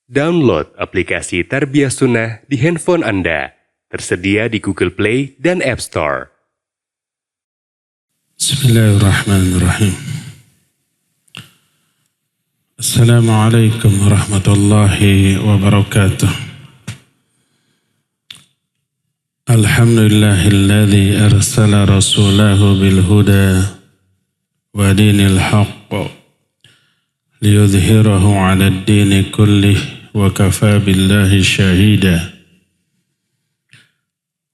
Download aplikasi Tarbiyah Sunnah di handphone Anda. Tersedia di Google Play dan App Store. Bismillahirrahmanirrahim. Assalamualaikum warahmatullahi wabarakatuh. Alhamdulillahilladzi arsala rasulahu bil huda wa dinil haqq liyudhhirahu 'ala ad-dini kullih wa kafaa billahi shahida.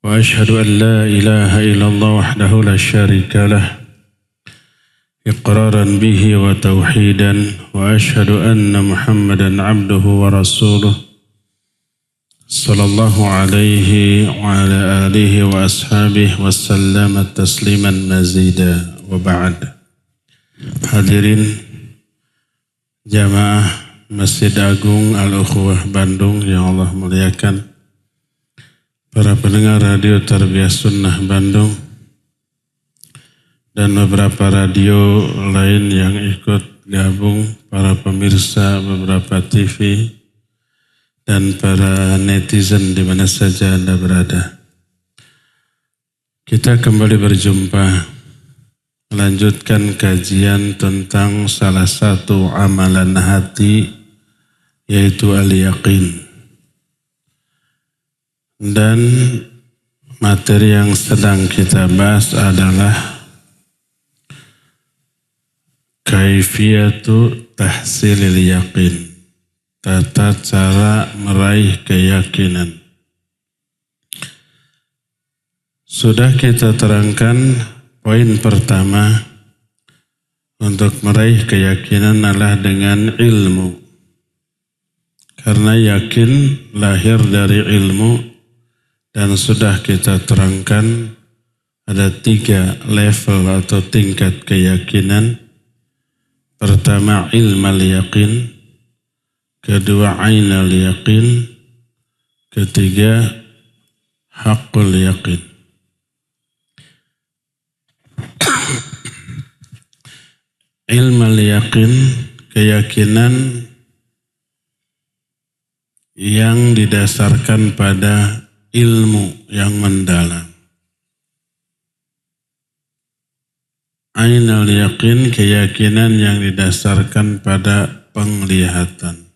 Wa ashhadu an la ilaha illallah wahdahu la syarika lah iqraran bihi wa tauhidan, wa ashhadu anna Muhammadan 'abduhu wa rasuluh sallallahu alaihi wa ala alihi wa ashabihi wa sallama tasliman mazida, wa ba'd. Hadirin jamaah Masjid Agung Al-Ukhuwah Bandung yang Allah muliakan, para pendengar radio Tarbiyah Sunnah Bandung dan beberapa radio lain yang ikut gabung, para pemirsa beberapa TV dan para netizen di mana saja Anda berada. Kita kembali berjumpa melanjutkan kajian tentang salah satu amalan hati, yaitu al-yaqin. Dan materi yang sedang kita bahas adalah kaifiyatu tahsilil yaqin, tata cara meraih keyakinan. Sudah kita terangkan poin pertama, untuk meraih keyakinan adalah dengan ilmu. Karena yakin lahir dari ilmu, dan sudah kita terangkan ada 3 level atau tingkat keyakinan. Pertama ilmal yaqin, kedua ainal yaqin, ketiga haqqul yaqin. Ilmal yaqin, keyakinan yang didasarkan pada ilmu yang mendalam. Ainal yaqin, keyakinan yang didasarkan pada penglihatan.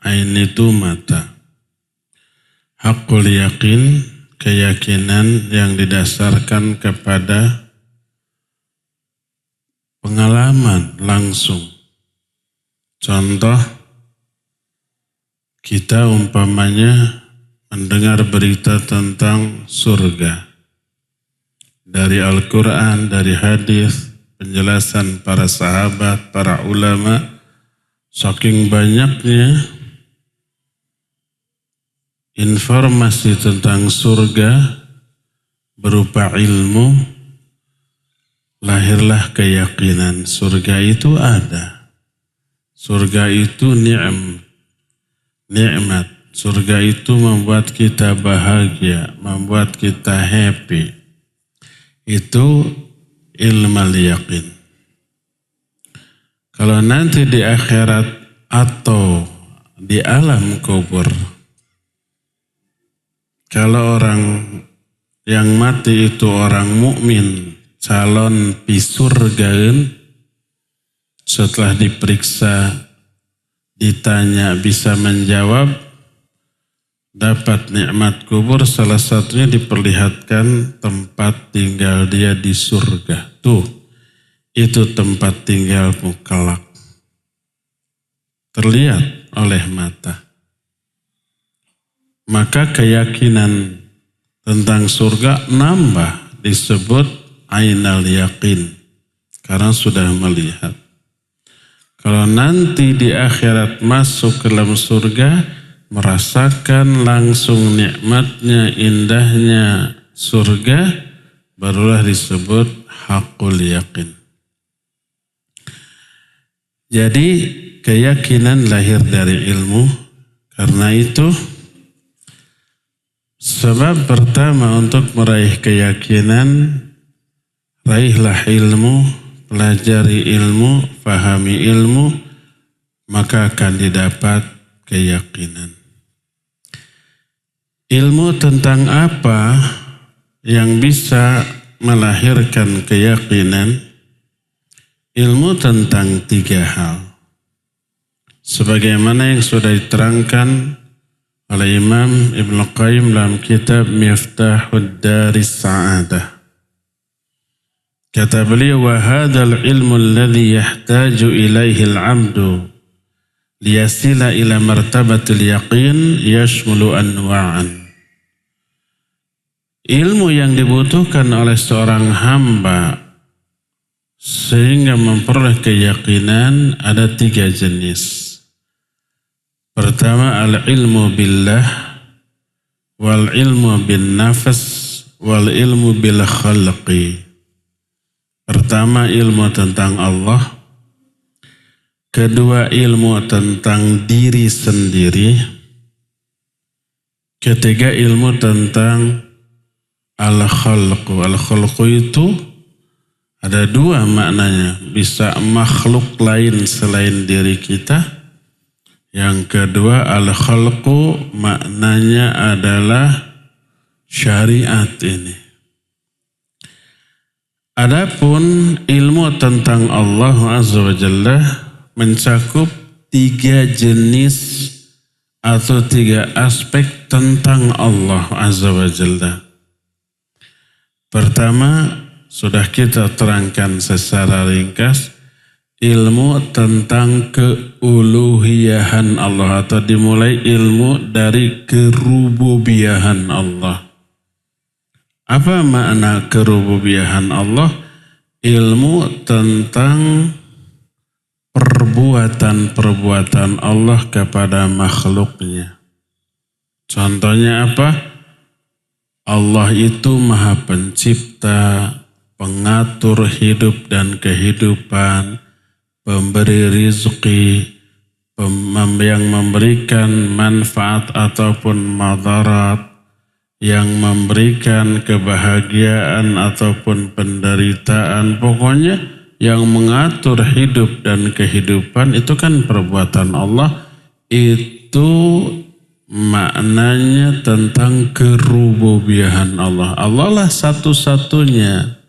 Ain itu mata. Haqqul yaqin, keyakinan yang didasarkan kepada pengalaman langsung. Contoh, kita umpamanya mendengar berita tentang surga dari Al-Quran, dari hadis, penjelasan para sahabat, para ulama. Saking banyaknya informasi tentang surga berupa ilmu, lahirlah keyakinan surga itu ada. Surga itu nikmat. Surga itu membuat kita bahagia, membuat kita happy. Itu ilmal yaqin. Kalau nanti di akhirat atau di alam kubur, kalau orang yang mati itu orang mukmin, calon pisurgaeun, setelah diperiksa, ditanya, bisa menjawab, dapat nikmat kubur, salah satunya diperlihatkan tempat tinggal dia di surga. Tuh, itu tempat tinggalmu kelak. Terlihat oleh mata. Maka keyakinan tentang surga nambah, disebut ainal yaqin, karena sudah melihat. Kalau nanti di akhirat masuk ke dalam surga, merasakan langsung nikmatnya, indahnya surga, barulah disebut haqqul yaqin. Jadi keyakinan lahir dari ilmu. Karena itu sebab pertama untuk meraih keyakinan, raihlah ilmu, pelajari ilmu, fahami ilmu, maka akan didapat keyakinan. Ilmu tentang apa yang bisa melahirkan keyakinan? Ilmu tentang 3 hal. Sebagaimana yang sudah diterangkan oleh Imam Ibnu Qayyim dalam kitab Miftahud Daris Sa'adah. Kata beliau, wa hadzal ilmu alladhi yahtaju ilaihi al-'abdu liyasila ila martabatil yaqin yashmulu anwa'an. Ilmu yang dibutuhkan oleh seorang hamba sehingga memperoleh keyakinan ada 3 jenis. Pertama, al-ilmu billah, wal ilmu bin nafas, wal ilmu bil khalqi. Pertama, ilmu tentang Allah. Kedua, ilmu tentang diri sendiri. Ketiga, ilmu tentang al-khalqu. Al-khalqu itu ada 2 maknanya. Bisa makhluk lain selain diri kita. Yang kedua, al-khalqu maknanya adalah syariat ini. Adapun ilmu tentang Allah Azza wa Jalla mencakup 3 jenis atau 3 aspek tentang Allah Azza wa Jalla. Pertama, sudah kita terangkan secara ringkas, ilmu tentang keuluhiyahan Allah, atau dimulai ilmu dari kerububiyahan Allah. Apa makna kerububiyahan Allah? Ilmu tentang perbuatan-perbuatan Allah kepada makhluknya. Contohnya apa? Allah itu Maha Pencipta, pengatur hidup dan kehidupan, pemberi rizki, yang memberikan manfaat ataupun madarat, yang memberikan kebahagiaan ataupun penderitaan, pokoknya yang mengatur hidup dan kehidupan itu kan perbuatan Allah. Itu maknanya tentang kerububiyahan Allah. Allah lah satu-satunya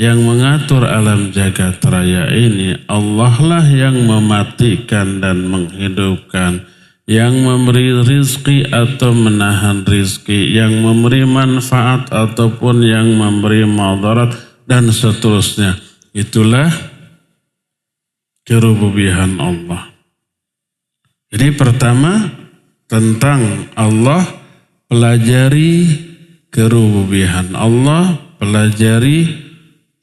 yang mengatur alam jagat raya ini. Allah lah yang mematikan dan menghidupkan, yang memberi rizki atau menahan rizki, yang memberi manfaat ataupun yang memberi madarat, dan seterusnya. Itulah kerububiyahan Allah. Jadi pertama, tentang Allah, pelajari kerububiyahan Allah, pelajari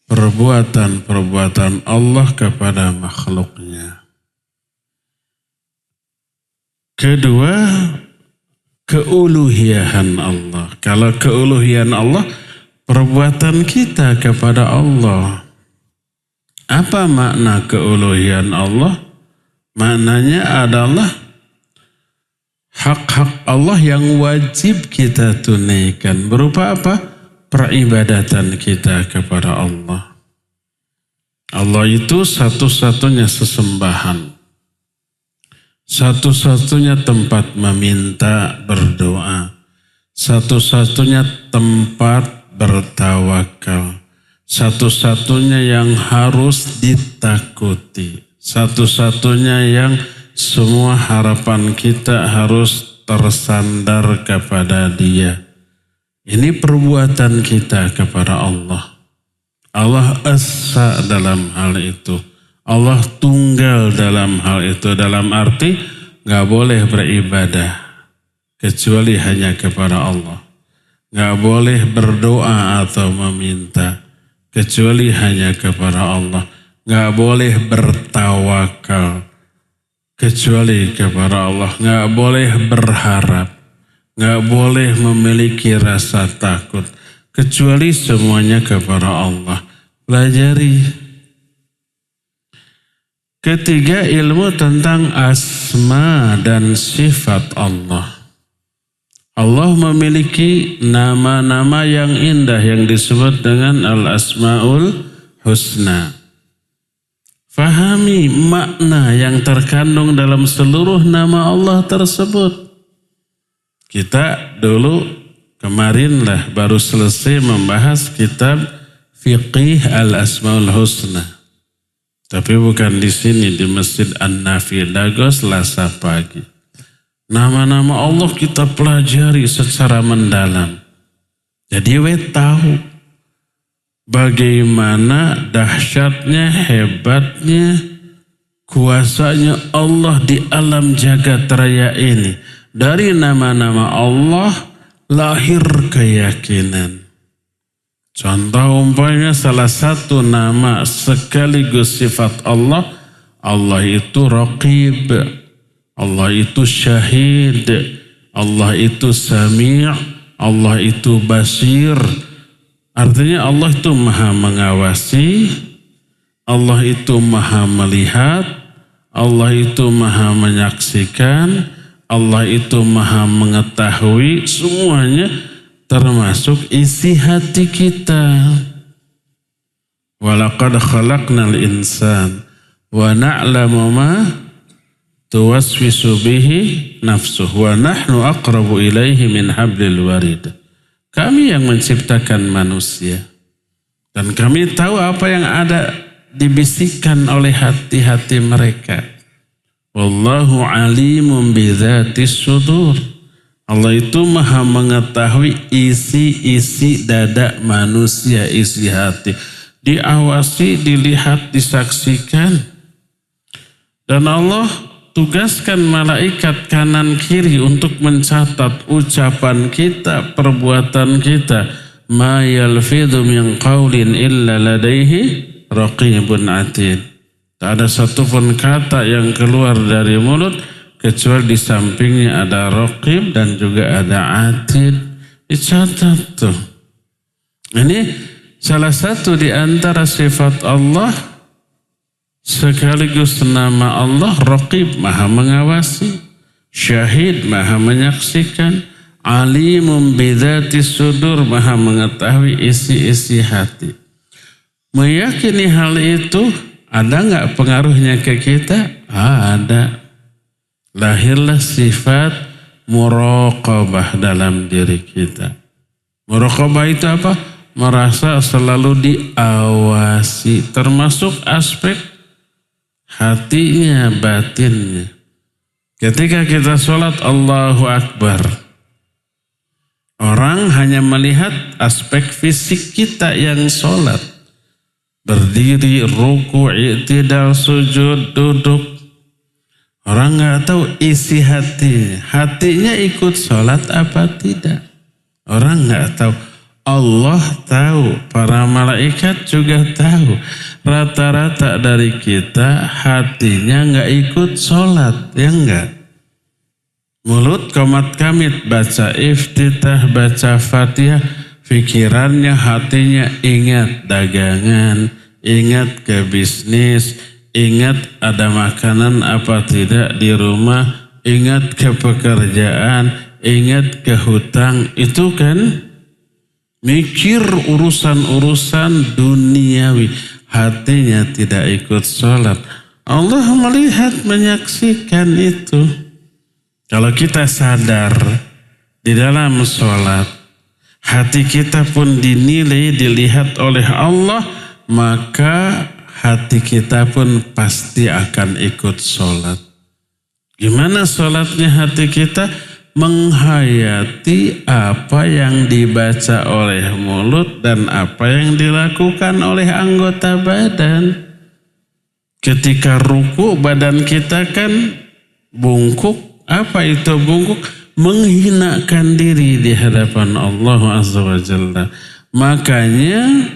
perbuatan-perbuatan Allah kepada makhluknya. Kedua, keuluhiyahan Allah. Kalau keuluhiyahan Allah, perbuatan kita kepada Allah. Apa makna keuluhiyahan Allah? Maknanya adalah hak-hak Allah yang wajib kita tunaikan. Berupa apa? Peribadatan kita kepada Allah. Allah itu satu-satunya sesembahan, satu-satunya tempat meminta berdoa, satu-satunya tempat bertawakal, satu-satunya yang harus ditakuti, satu-satunya yang semua harapan kita harus tersandar kepada Dia. Ini perbuatan kita kepada Allah. Allah esa dalam hal itu. Allah tunggal dalam hal itu. Dalam arti gak boleh beribadah kecuali hanya kepada Allah. Gak boleh berdoa atau meminta kecuali hanya kepada Allah. Gak boleh bertawakal kecuali kepada Allah. Gak boleh berharap, gak boleh memiliki rasa takut kecuali semuanya kepada Allah. Pelajari. Ketiga, ilmu tentang asma dan sifat Allah. Allah memiliki nama-nama yang indah yang disebut dengan al-asma'ul husna. Fahami makna yang terkandung dalam seluruh nama Allah tersebut. Kita dulu kemarinlah baru selesai membahas kitab Fiqih Al-Asmaul Husna. Tapi bukan di sini, di Masjid An-Nafi Dago Selasa pagi. Nama-nama Allah kita pelajari secara mendalam. Jadi tahu bagaimana dahsyatnya, hebatnya, kuasanya Allah di alam jagat raya ini. Dari nama-nama Allah lahir keyakinan. Contoh umpamanya salah satu nama sekaligus sifat Allah, Allah itu Raqib, Allah itu Syahid, Allah itu Sami', Allah itu Basir. Artinya Allah itu maha mengawasi, Allah itu maha melihat, Allah itu maha menyaksikan, Allah itu maha mengetahui, semuanya termasuk isi hati kita. Walaqad khalaqnal insan wa na'lamu ma tuwaswisu bihi nafsuh wa nahnu aqrabu ilaihi min hablil warid. Kami yang menciptakan manusia dan kami tahu apa yang ada dibisikkan oleh hati-hati mereka. Wallahu alimun bidzatis sudur. Allah itu maha mengetahui isi-isi dada manusia, isi hati. Diawasi, dilihat, disaksikan. Dan Allah tugaskan malaikat kanan kiri untuk mencatat ucapan kita, perbuatan kita. Ma yalfidhu min qawlin illa ladaihi raqibun atid. Tak ada satupun kata yang keluar dari mulut kecuali di sampingnya ada raqib dan juga ada atid. Dicatat tuh. Ini salah satu di antara sifat Allah sekaligus nama Allah. Raqib maha mengawasi, Syahid maha menyaksikan, Alimun bidzatis sudur maha mengetahui isi-isi hati. Meyakini hal itu ada nggak pengaruhnya ke kita? Ada. Lahirlah sifat muraqabah dalam diri kita. Muraqabah itu apa? Merasa selalu diawasi, termasuk aspek hatinya, batinnya. Ketika kita sholat Allahu Akbar, orang hanya melihat aspek fisik kita yang sholat. Berdiri, ruku', i'tidal, sujud, duduk. Orang nggak tahu isi hatinya. Hatinya ikut sholat apa tidak? Orang nggak tahu. Allah tahu. Para malaikat juga tahu. Rata-rata dari kita hatinya nggak ikut sholat. Ya enggak? Mulut komat kamit baca iftitah, baca fatihah. Pikirannya, hatinya ingat dagangan, ingat ke bisnis, ingat ada makanan apa tidak di rumah, ingat ke pekerjaan, ingat ke hutang. Itu kan mikir urusan-urusan duniawi. Hatinya tidak ikut sholat. Allah melihat, menyaksikan itu. Kalau kita sadar di dalam sholat, hati kita pun dinilai, dilihat oleh Allah, maka hati kita pun pasti akan ikut sholat. Gimana sholatnya hati kita? Menghayati apa yang dibaca oleh mulut dan apa yang dilakukan oleh anggota badan. Ketika ruku, badan kita kan bungkuk. Apa itu bungkuk? Menghinakan diri di hadapan Allah Azza wa Jalla. Makanya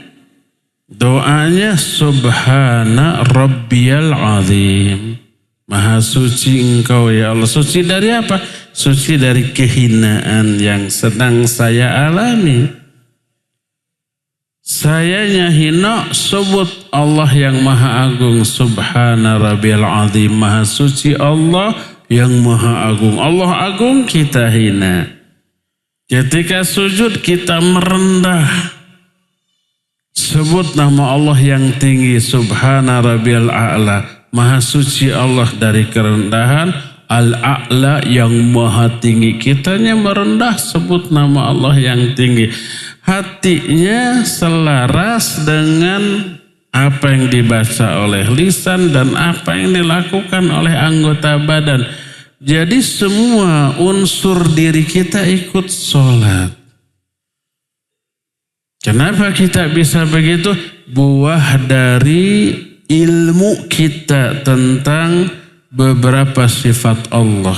doanya Subhana Rabbiyal Azim. Maha suci engkau ya Allah. Suci dari apa? Suci dari kehinaan yang sedang saya alami. Sayanya hina, sebut Allah yang maha agung. Subhana Rabbiyal Azim. Maha suci Allah yang maha agung. Allah agung, kita hina. Ketika sujud kita merendah. Sebut nama Allah yang tinggi, subhana rabbiyal a'la, maha suci Allah dari kerendahan, al-a'la yang maha tinggi. Kitanya merendah, sebut nama Allah yang tinggi. Hatinya selaras dengan apa yang dibaca oleh lisan dan apa yang dilakukan oleh anggota badan. Jadi semua unsur diri kita ikut sholat. Kenapa kita bisa begitu? Buah dari ilmu kita tentang beberapa sifat Allah.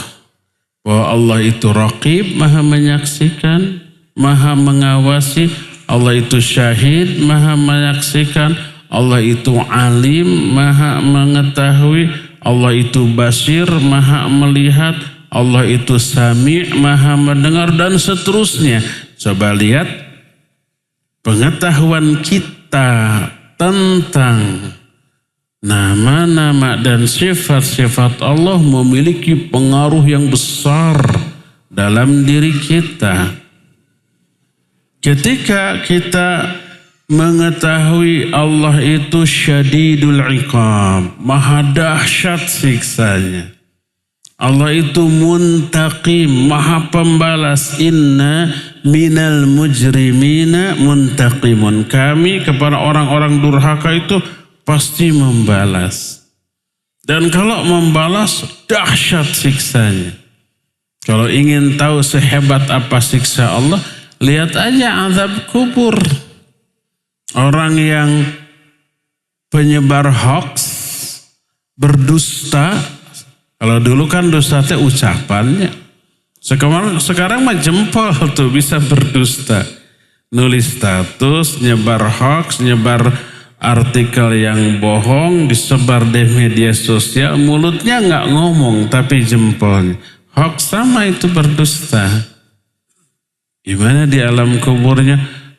Bahwa Allah itu raqib, maha menyaksikan, maha mengawasi. Allah itu syahid, maha menyaksikan. Allah itu alim, maha mengetahui. Allah itu basir, maha melihat. Allah itu sami', maha mendengar, dan seterusnya. Coba lihat pengetahuan kita tentang nama-nama dan sifat-sifat Allah memiliki pengaruh yang besar dalam diri kita. Ketika kita mengetahui Allah itu syadidul iqab, maha dahsyat siksanya. Allah itu muntaqim, maha pembalas. Inna minal mujrimina muntaqimun. Kami kepada orang-orang durhaka itu pasti membalas. Dan kalau membalas, dahsyat siksanya. Kalau ingin tahu sehebat apa siksa Allah, lihat aja azab kubur. Orang yang penyebar hoax, berdusta. Kalau dulu kan dusta itu ucapannya. Sekarang mah jempol tuh bisa berdusta. Nulis status, nyebar hoax, nyebar artikel yang bohong, disebar di media sosial. Mulutnya nggak ngomong tapi jempolnya. Hoax sama itu berdusta. Gimana di alam kuburnya?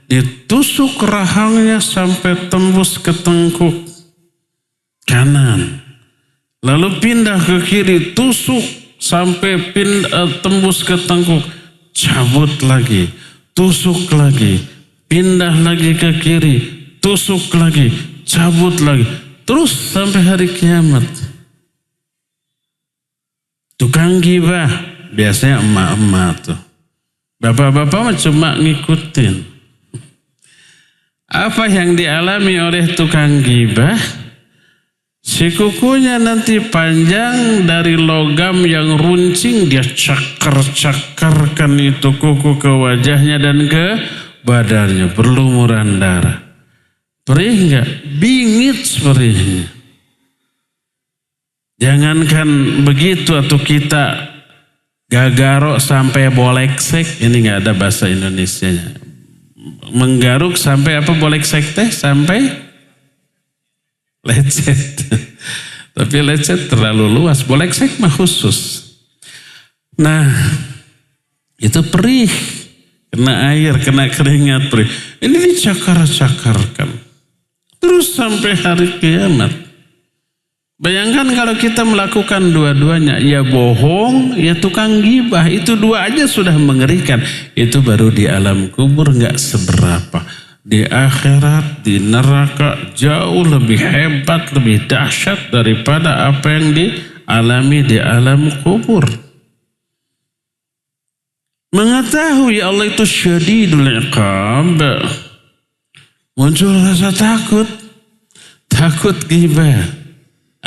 Ditusuk rahangnya sampai tembus ke tengkuk kanan. Lalu pindah ke kiri, tusuk sampai tembus ke tengkuk, cabut lagi, tusuk lagi, pindah lagi ke kiri, tusuk lagi, cabut lagi, terus sampai hari kiamat. Tukang gibah, biasanya emak-emak tuh. Bapak-bapak mah cuma ngikutin. Apa yang dialami oleh tukang gibah? Si kukunya nanti panjang dari logam yang runcing, dia cakar-cakarkan itu kuku ke wajahnya dan ke badannya, berlumuran darah. Perih enggak? Bingit perihnya. Jangankan begitu atau kita gagarok sampai boleksek, ini enggak ada bahasa Indonesianya. Menggaruk sampai apa boleksek teh? Sampai lecet. Tapi lecet terlalu luas. Boleksek mah khusus. Nah, itu perih. Kena air, kena keringat perih. Ini dicakar-cakarkan. Terus sampai hari kiamat. Bayangkan kalau kita melakukan dua-duanya. Ya bohong, ya tukang gibah. Itu dua aja sudah mengerikan. Itu baru di alam kubur gak seberapa. Di akhirat, di neraka jauh lebih hebat, lebih dahsyat daripada apa yang dialami di alam kubur. Mengetahui Allah itu syadidul iqab, muncul rasa takut, takut ghibah.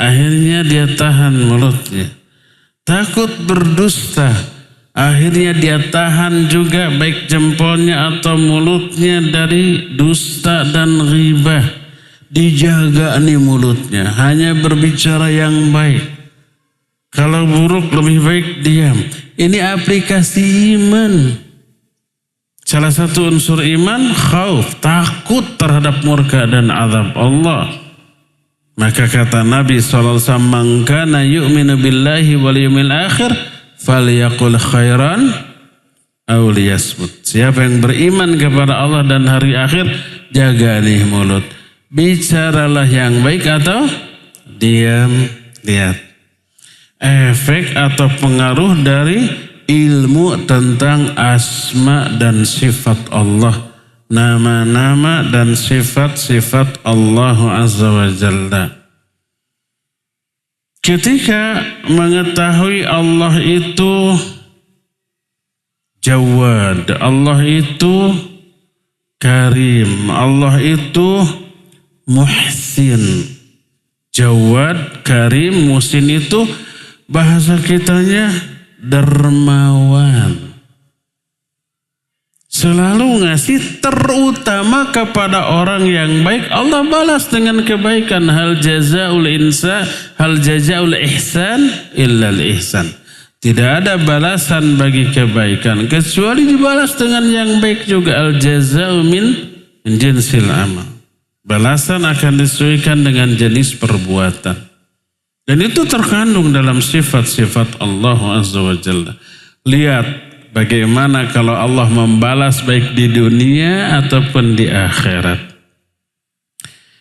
Akhirnya dia tahan mulutnya. Takut berdusta. Akhirnya dia tahan juga baik jempolnya atau mulutnya dari dusta dan ghibah. Dijaga nih mulutnya, hanya berbicara yang baik. Kalau buruk lebih baik diam. Ini aplikasi iman. Salah satu unsur iman, khauf, takut terhadap murka dan azab Allah. Maka kata Nabi SAW, "Man kana yu'minu billahi wal yawmil akhir falyaqul khairan aw liyasmut." Siapa yang beriman kepada Allah dan hari akhir, jaga nih mulut. Bicaralah yang baik atau diam. Lihat efek atau pengaruh dari ilmu tentang asma dan sifat Allah. nama-nama dan sifat-sifat Allah Azza wa Jalla. Ketika mengetahui Allah itu Jawad, Allah itu Karim, Allah itu Muhsin. Jawad, Karim, Muhsin itu bahasa kitanya dermawan. Selalu ngasih terutama kepada orang yang baik, Allah balas dengan kebaikan. Hal jazaul ihsan illal ihsan. Tidak ada balasan bagi kebaikan kecuali dibalas dengan yang baik juga. Al jazau min jinsil amal. Balasan akan disesuaikan dengan jenis perbuatan. Dan itu terkandung dalam sifat-sifat Allah Azza wa Jalla. Lihat bagaimana kalau Allah membalas baik di dunia ataupun di akhirat.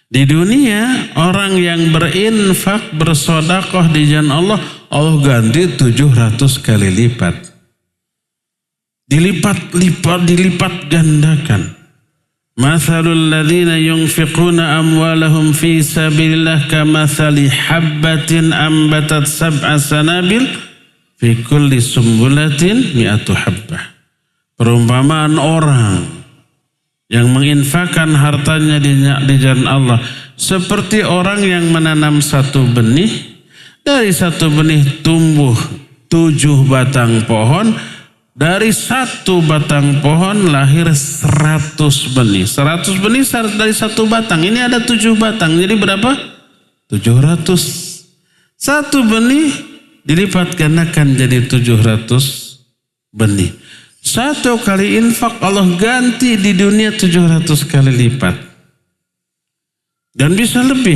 Di dunia orang yang berinfak, bersedekah di jalan Allah, Allah ganti 700 kali lipat. Dilipat gandakan. Mathalul ladzina yunfiquna amwalahum fi sabilillah kamathali habbatin ambatat sab'a sanabil fi kulli sumbulatin mi'atu habbah. Perumpamaan orang yang menginfakkan hartanya di jalan Allah seperti orang yang menanam satu benih, dari satu benih tumbuh 7 batang pohon, dari satu batang pohon lahir 100 benih. 100 benih dari satu batang, ini ada 7 batang, jadi berapa? 700. Satu benih dilipat gandakan jadi 700 benih. Satu kali infak Allah ganti di dunia 700 kali lipat. Dan bisa lebih.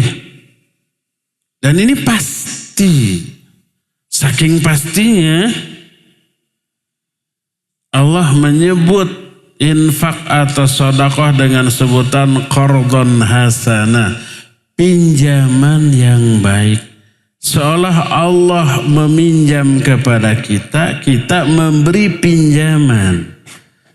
Dan ini pasti. Saking pastinya Allah menyebut infak atau sedekah dengan sebutan qardhan hasanah, pinjaman yang baik. Seolah Allah meminjam kepada kita, kita memberi pinjaman.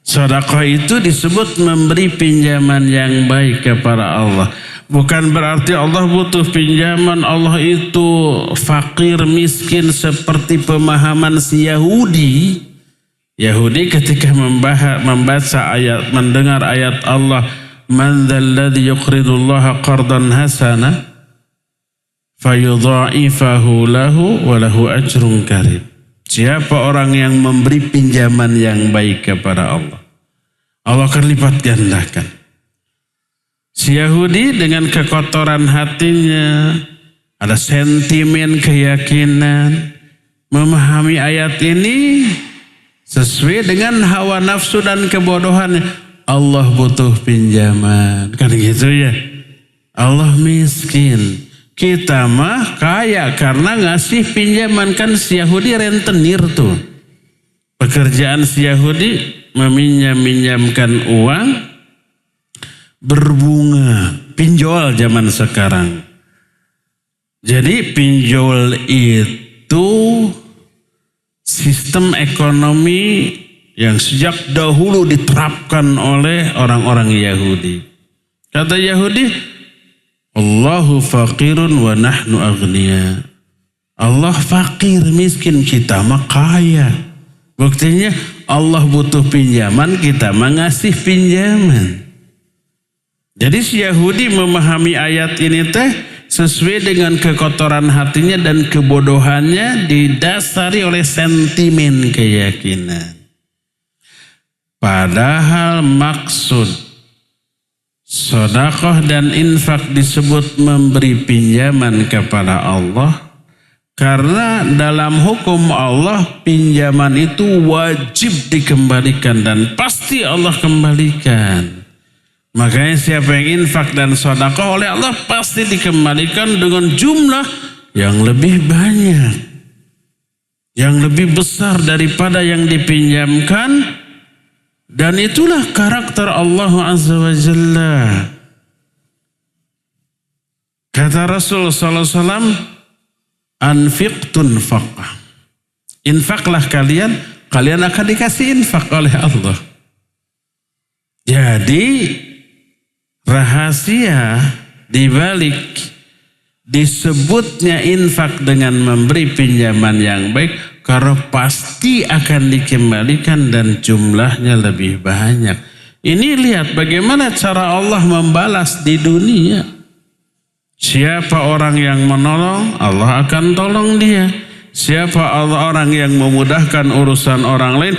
Sedekah itu disebut memberi pinjaman yang baik kepada Allah. Bukan berarti Allah butuh pinjaman, Allah itu fakir miskin seperti pemahaman si Yahudi. Yahudi ketika membaca ayat, mendengar ayat Allah, man dzalladzi yuqridullaha qardan hasanah fayudha'ifahu lahu wa lahu ajrun karim. Siapa orang yang memberi pinjaman yang baik kepada Allah, Allah akan lipat gandakan. Si Yahudi dengan kekotoran hatinya, ada sentimen keyakinan, memahami ayat ini sesuai dengan hawa nafsu dan kebodohannya. Allah butuh pinjaman, kan gitu ya. Allah miskin, kita mah kaya karena ngasih pinjaman. Kan si Yahudi rentenir tuh. Pekerjaan si Yahudi meminjamkan uang berbunga. Pinjol zaman sekarang. Jadi pinjol itu sistem ekonomi yang sejak dahulu diterapkan oleh orang-orang Yahudi. Kata Yahudi, Allahu faqirun wa nahnu aghnia. Allah fakir miskin, kita mah kaya. Buktinya Allah butuh pinjaman, kita mengasih pinjaman. Jadi si Yahudi memahami ayat ini teh sesuai dengan kekotoran hatinya dan kebodohannya, didasari oleh sentimen keyakinan. Padahal maksud sedekah dan infak disebut memberi pinjaman kepada Allah, karena dalam hukum Allah pinjaman itu wajib dikembalikan dan pasti Allah kembalikan. Makanya siapa yang infak dan sedekah oleh Allah pasti dikembalikan dengan jumlah yang lebih banyak, yang lebih besar daripada yang dipinjamkan. Dan itulah karakter Allah Azza wa Jalla. Kata Rasul sallallahu alaihi wasallam, anfiq tunfaq. Infaklah kalian akan dikasih infak oleh Allah. Jadi rahasia dibalik disebutnya infak dengan memberi pinjaman yang baik karena pasti akan dikembalikan dan jumlahnya lebih banyak. Ini lihat bagaimana cara Allah membalas di dunia. Siapa orang yang menolong, Allah akan tolong dia. Siapa orang yang memudahkan urusan orang lain,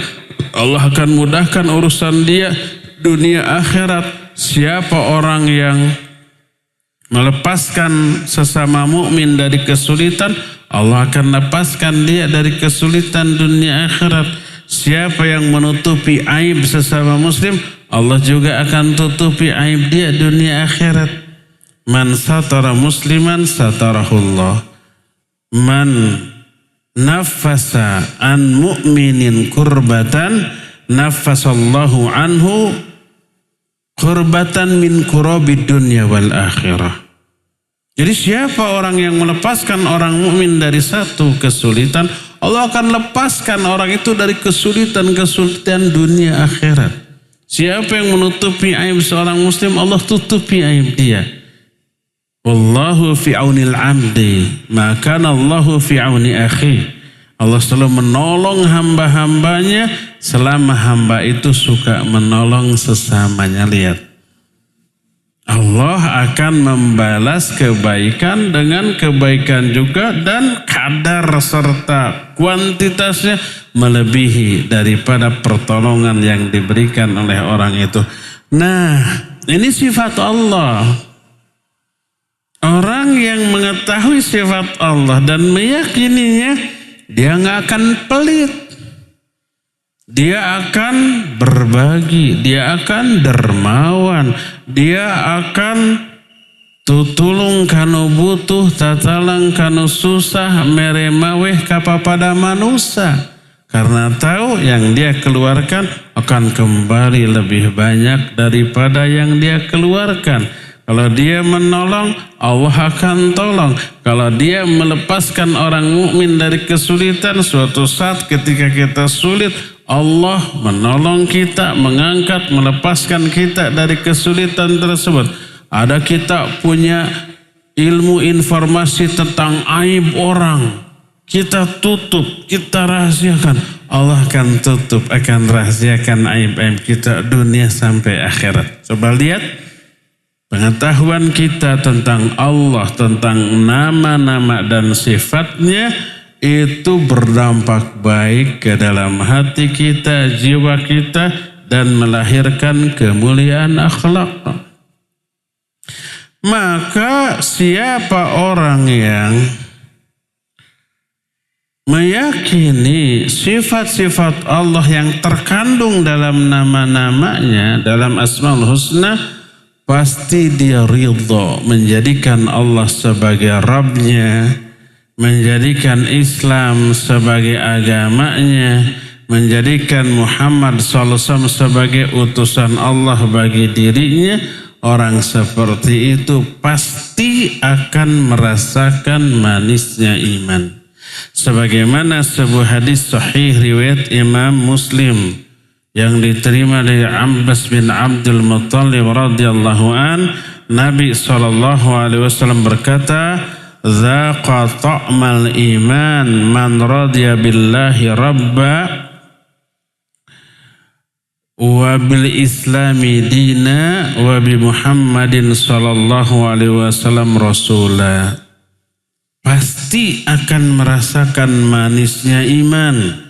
Allah akan mudahkan urusan dia dunia akhirat. Siapa orang yang melepaskan sesama mukmin dari kesulitan, Allah akan lepaskan dia dari kesulitan dunia akhirat. Siapa yang menutupi aib sesama muslim, Allah juga akan tutupi aib dia dunia akhirat. Man satara musliman satarahullah. Man nafasa an mu'minin kurbatan nafasallahu anhu kurbatan min kurabid dunya wal akhirah. Jadi siapa orang yang melepaskan orang mukmin dari satu kesulitan, Allah akan lepaskan orang itu dari kesulitan-kesulitan dunia akhirat. Siapa yang menutupi aib seorang muslim, Allah tutupi aib dia. Wallahu fi aunil abdi, maka Allahu fi auni akhi. Allah selalu menolong hamba-hambanya selama hamba itu suka menolong sesamanya. Lihat, Allah akan membalas kebaikan dengan kebaikan juga, dan kadar serta kuantitasnya melebihi daripada pertolongan yang diberikan oleh orang itu. Nah, ini sifat Allah. Orang yang mengetahui sifat Allah dan meyakininya, dia nggak akan pelit. Dia akan berbagi, dia akan dermawan, dia akan tutulung kanu butuh, tatalang kanu susah, meremaweh kapapada manusia. Karena tahu yang dia keluarkan akan kembali lebih banyak daripada yang dia keluarkan. Kalau dia menolong, Allah akan tolong. Kalau dia melepaskan orang mukmin dari kesulitan, suatu saat ketika kita sulit, Allah menolong kita, mengangkat, melepaskan kita dari kesulitan tersebut. Ada kita punya ilmu informasi tentang aib orang, kita tutup, kita rahasiakan. Allah akan tutup, akan rahasiakan aib-aib kita dunia sampai akhirat. Coba lihat. Pengetahuan kita tentang Allah, tentang nama-nama dan sifatnya, itu berdampak baik ke dalam hati kita, jiwa kita, dan melahirkan kemuliaan akhlak. Maka siapa orang yang meyakini sifat-sifat Allah yang terkandung dalam nama-namanya, dalam Asmaul Husna, pasti dia ridho menjadikan Allah sebagai Rabbnya, menjadikan Islam sebagai agamanya, menjadikan Muhammad SAW sebagai utusan Allah bagi dirinya. Orang seperti itu pasti akan merasakan manisnya iman. Sebagaimana sebuah hadis sahih riwayat Imam Muslim yang diterima dari Abbas bin Abdul Muttalib radhiyallahu an, Nabi SAW berkata, "Dzaqa ta'mal iman man radiya billahi rabba wa bil islami dina wa bi Muhammadin sallallahu alaihi wasallam rasula." Pasti akan merasakan manisnya iman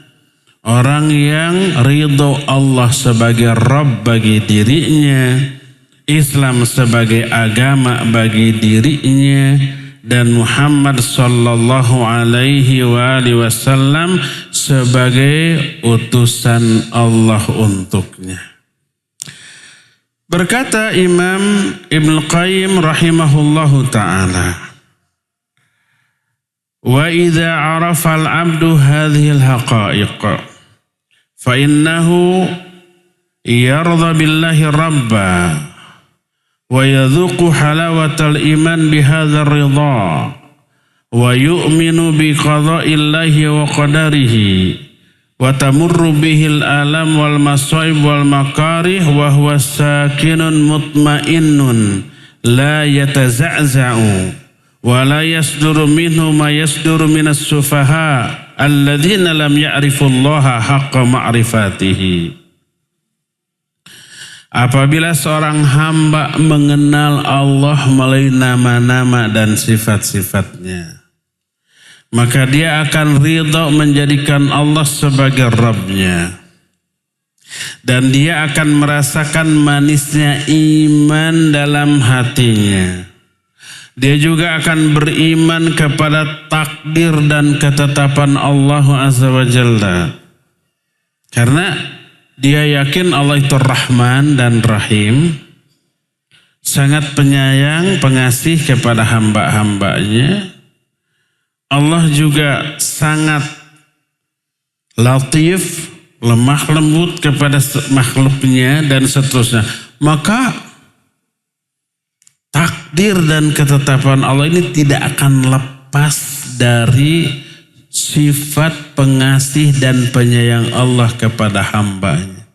orang yang ridho Allah sebagai Rabb bagi dirinya, Islam sebagai agama bagi dirinya, dan Muhammad sallallahu alaihi wasallam sebagai utusan Allah untuknya. Berkata Imam Ibnu Qayyim rahimahullahu ta'ala, wa idza arafa al-'abdu hadhihi al-haqa'iq fa innahu yarda billahi rabba wa yadhuqu halawatal iman bihadha ar-ridha wa yu'minu bi qada'illahi wa qadarihi wa tamurru bihil alam wal masaib wal makarih wa huwa sakinun mutmainnun la yataza'za'u wa la yasduru minhu ma yasduru minas sufaha alladzina lam ya'rifullaha haqqa ma'rifatihi. Apabila seorang hamba mengenal Allah melalui nama-nama dan sifat-sifatnya, maka dia akan ridha menjadikan Allah sebagai Rabbnya. Dan dia akan merasakan manisnya iman dalam hatinya. Dia juga akan beriman kepada takdir dan ketetapan Allah Azza wa Jalla. Karena dia yakin Allah itu Rahman dan Rahim, sangat penyayang, pengasih kepada hamba-hambanya. Allah juga sangat latif, lemah lembut kepada makhluknya dan seterusnya. Maka takdir dan ketetapan Allah ini tidak akan lepas dari sifat pengasih dan penyayang Allah kepada hambanya.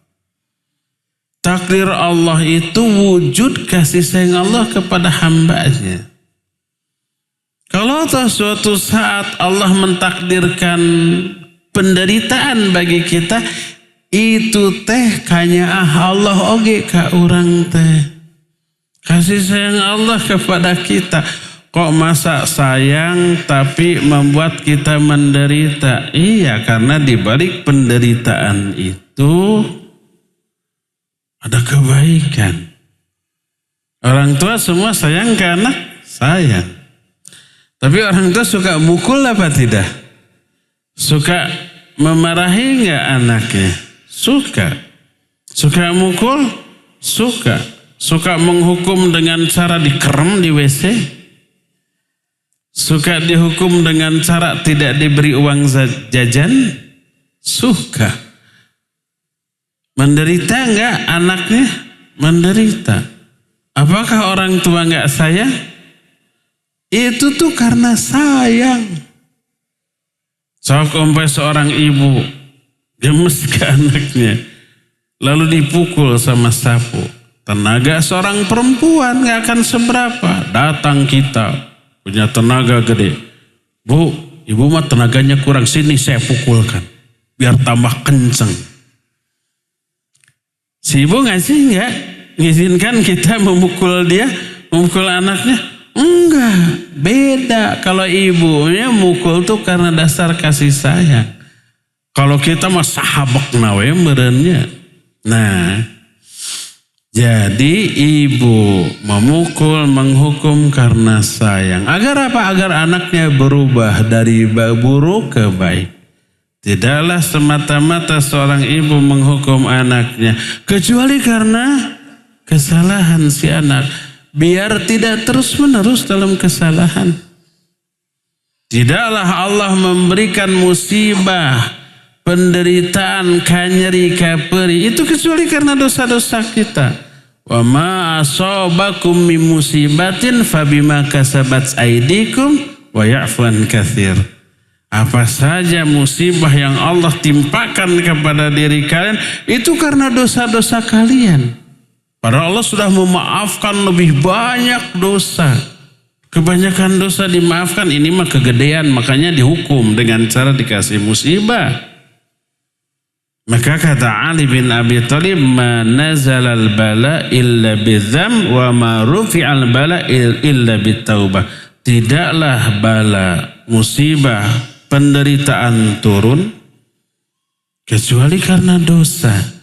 Takdir Allah itu wujud kasih sayang Allah kepada hambanya. Kalau suatu saat Allah mentakdirkan penderitaan bagi kita, itu teh kanya Allah oge ka urang teh. Kasih sayang Allah kepada kita. Kok masa sayang tapi membuat kita menderita? Iya, karena di balik penderitaan itu ada kebaikan. Orang tua semua sayang ke anak? Sayang. Tapi orang tua suka mukul apa tidak? Suka memarahi enggak anaknya? Suka. Suka mukul? Suka. Suka menghukum dengan cara dikerem di WC? Suka dihukum dengan cara tidak diberi uang jajan? Suka. Menderita enggak anaknya? Menderita. Apakah orang tua enggak sayang? Itu tuh karena sayang. Sok umpamanya seorang ibu gemes ke anaknya, lalu dipukul sama sapu. Tenaga seorang perempuan gak akan seberapa. Datang kita punya tenaga gede. Bu, ibu mah tenaganya kurang, sini saya pukulkan biar tambah kenceng. Si ibu ngasih nggak ngizinkan kita memukul dia, memukul anaknya? Enggak, beda. Kalau ibunya mukul tuh karena dasar kasih sayang. Kalau kita mah sahabak nawe merenya. Nah, jadi ibu memukul, menghukum karena sayang. Agar apa? Agar anaknya berubah dari buruk ke baik. Tidaklah semata-mata seorang ibu menghukum anaknya, kecuali karena kesalahan si anak. Biar tidak terus-menerus dalam kesalahan. Tidaklah Allah memberikan musibah, penderitaan, kanyeri, kaperi, itu kecuali karena dosa-dosa kita. Wa ma asabakum min musibatin fabima kasabat aydikum wa ya'fu an katsir. Apa saja musibah yang Allah timpakan kepada diri kalian, itu karena dosa-dosa kalian. Padahal Allah sudah memaafkan lebih banyak dosa. Kebanyakan dosa dimaafkan, ini mah kegedean, makanya dihukum dengan cara dikasih musibah. Maka kata Ali bin Abi Thalib, ma nazalal bala illa bidzam wa ma rufi'al bala illa bitaubah. Tidaklah bala, musibah, penderitaan turun kecuali karena dosa.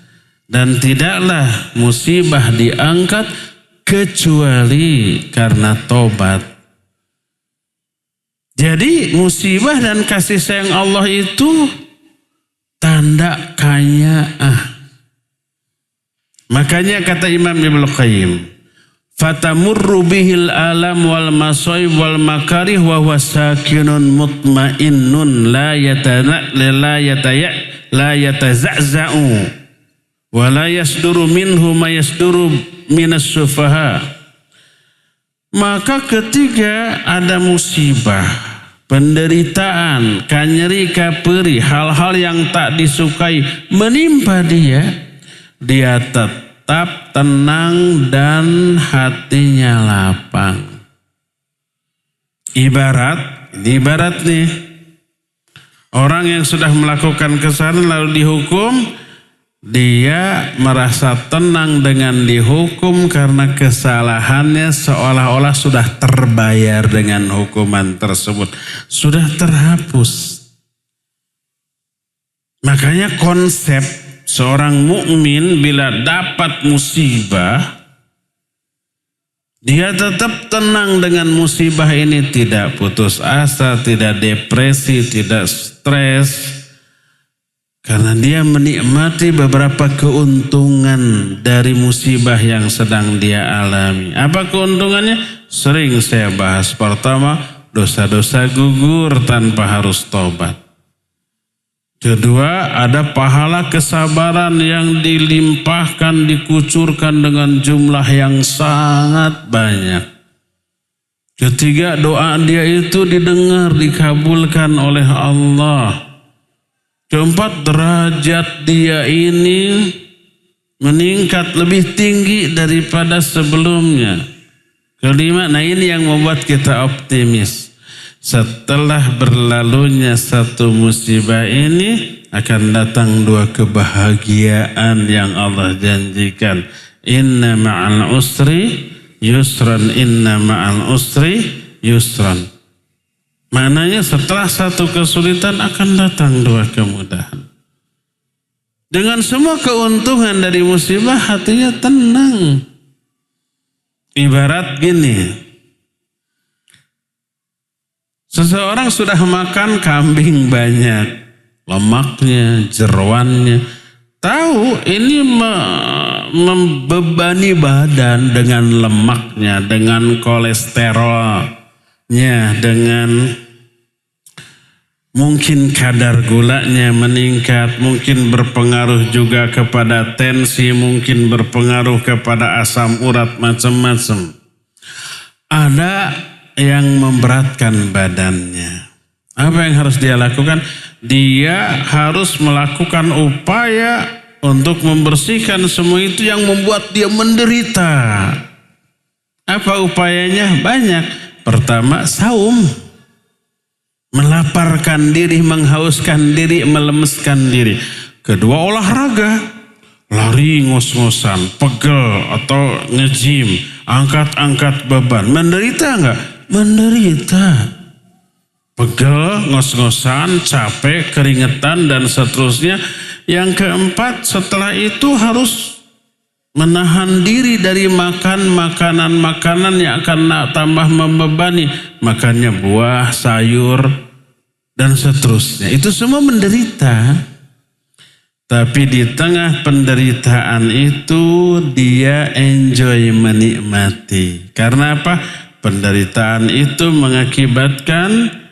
Dan tidaklah musibah diangkat kecuali karena tobat. Jadi musibah dan kasih sayang Allah itu tanda kayaan. Makanya kata Imam Ibnu Qayyim, fatamurru bihil alam wal masaib wal makarih wa huwa sakinun mutmainnun la yataza'za'u wa la yasduru minhu ma yasduru minas sufaha. Maka ketika ada musibah, penderitaan, kanyeri, kaperi, hal-hal yang tak disukai menimpa dia, dia tetap tenang dan hatinya lapang. Ibarat nih, orang yang sudah melakukan kesalahan lalu dihukum, dia merasa tenang dengan dihukum karena kesalahannya seolah-olah sudah terbayar dengan hukuman tersebut, sudah terhapus. Makanya konsep seorang mukmin bila dapat musibah, dia tetap tenang dengan musibah ini, tidak putus asa, tidak depresi, tidak stres. Karena dia menikmati beberapa keuntungan dari musibah yang sedang dia alami. Apa keuntungannya? Sering saya bahas. Pertama, dosa-dosa gugur tanpa harus tobat. Kedua, ada pahala kesabaran yang dilimpahkan, dikucurkan dengan jumlah yang sangat banyak. Ketiga, doa dia itu didengar, dikabulkan oleh Allah. Keempat, derajat dia ini meningkat lebih tinggi daripada sebelumnya. Kelima, nah ini yang membuat kita optimis. Setelah berlalunya satu musibah ini akan datang dua kebahagiaan yang Allah janjikan. Inna ma'al usri yusran, inna ma'al usri yusran. Maknanya setelah satu kesulitan akan datang dua kemudahan. Dengan semua keuntungan dari musibah hatinya tenang. Ibarat gini, seseorang sudah makan kambing banyak, lemaknya, jeroannya, tahu ini membebani badan dengan lemaknya, dengan kolesterolnya, dengan mungkin kadar gulanya meningkat, mungkin berpengaruh juga kepada tensi, mungkin berpengaruh kepada asam urat, macam-macam. Ada yang memberatkan badannya. Apa yang harus dia lakukan? Dia harus melakukan upaya untuk membersihkan semua itu yang membuat dia menderita. Apa upayanya? Banyak. Pertama, saum. Melaparkan diri, menghauskan diri, melemeskan diri. Kedua, olahraga. Lari ngos-ngosan, pegel atau nge-gym, angkat-angkat beban. Menderita enggak? Menderita. Pegel, ngos-ngosan, capek, keringetan, dan seterusnya. Yang keempat, setelah itu harus menahan diri dari makan makanan-makanan yang akan tambah membebani. Makannya buah, sayur, dan seterusnya. Itu semua menderita. Tapi di tengah penderitaan itu dia enjoy, menikmati. Karena apa? Penderitaan itu mengakibatkan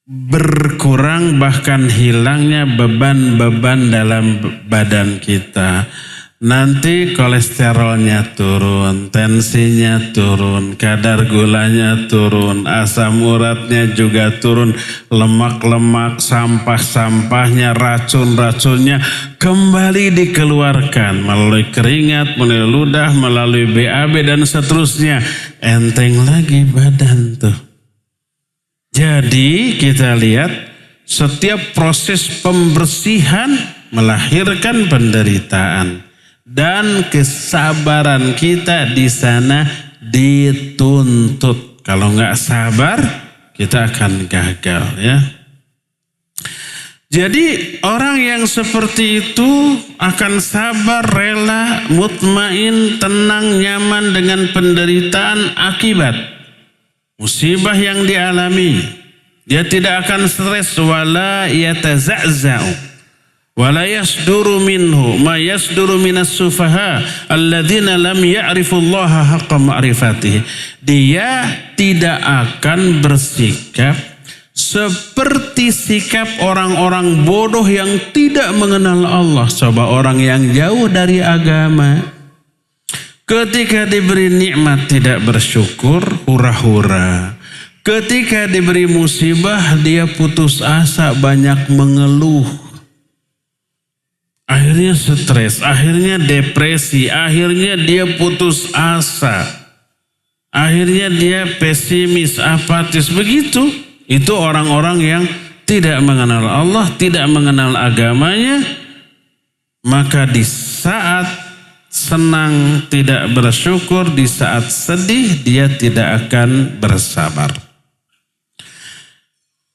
berkurang bahkan hilangnya beban-beban dalam badan kita. Nanti kolesterolnya turun, tensinya turun, kadar gulanya turun, asam uratnya juga turun, lemak-lemak, sampah-sampahnya, racun-racunnya kembali dikeluarkan melalui keringat, melalui ludah, melalui BAB dan seterusnya. Enteng lagi badan tuh. Jadi kita lihat setiap proses pembersihan melahirkan penderitaan. Dan kesabaran kita di sana dituntut. Kalau nggak sabar, kita akan gagal ya. Jadi orang yang seperti itu akan sabar, rela, mutmain, tenang, nyaman dengan penderitaan akibat musibah yang dialami. Dia tidak akan stres, wala yataza'za'u. Wala yasduru minhu ma yasduru minas sufaha alladzina lam ya'rifullaha haqqa ma'rifatihi. Dia tidak akan bersikap seperti sikap orang-orang bodoh yang tidak mengenal Allah. Coba orang yang jauh dari agama, ketika diberi nikmat tidak bersyukur, hura-hura. Ketika diberi musibah, dia putus asa, banyak mengeluh. Akhirnya stres, akhirnya depresi, akhirnya dia putus asa. Akhirnya dia pesimis, apatis, begitu. Itu orang-orang yang tidak mengenal Allah, tidak mengenal agamanya. Maka di saat senang tidak bersyukur, di saat sedih dia tidak akan bersabar.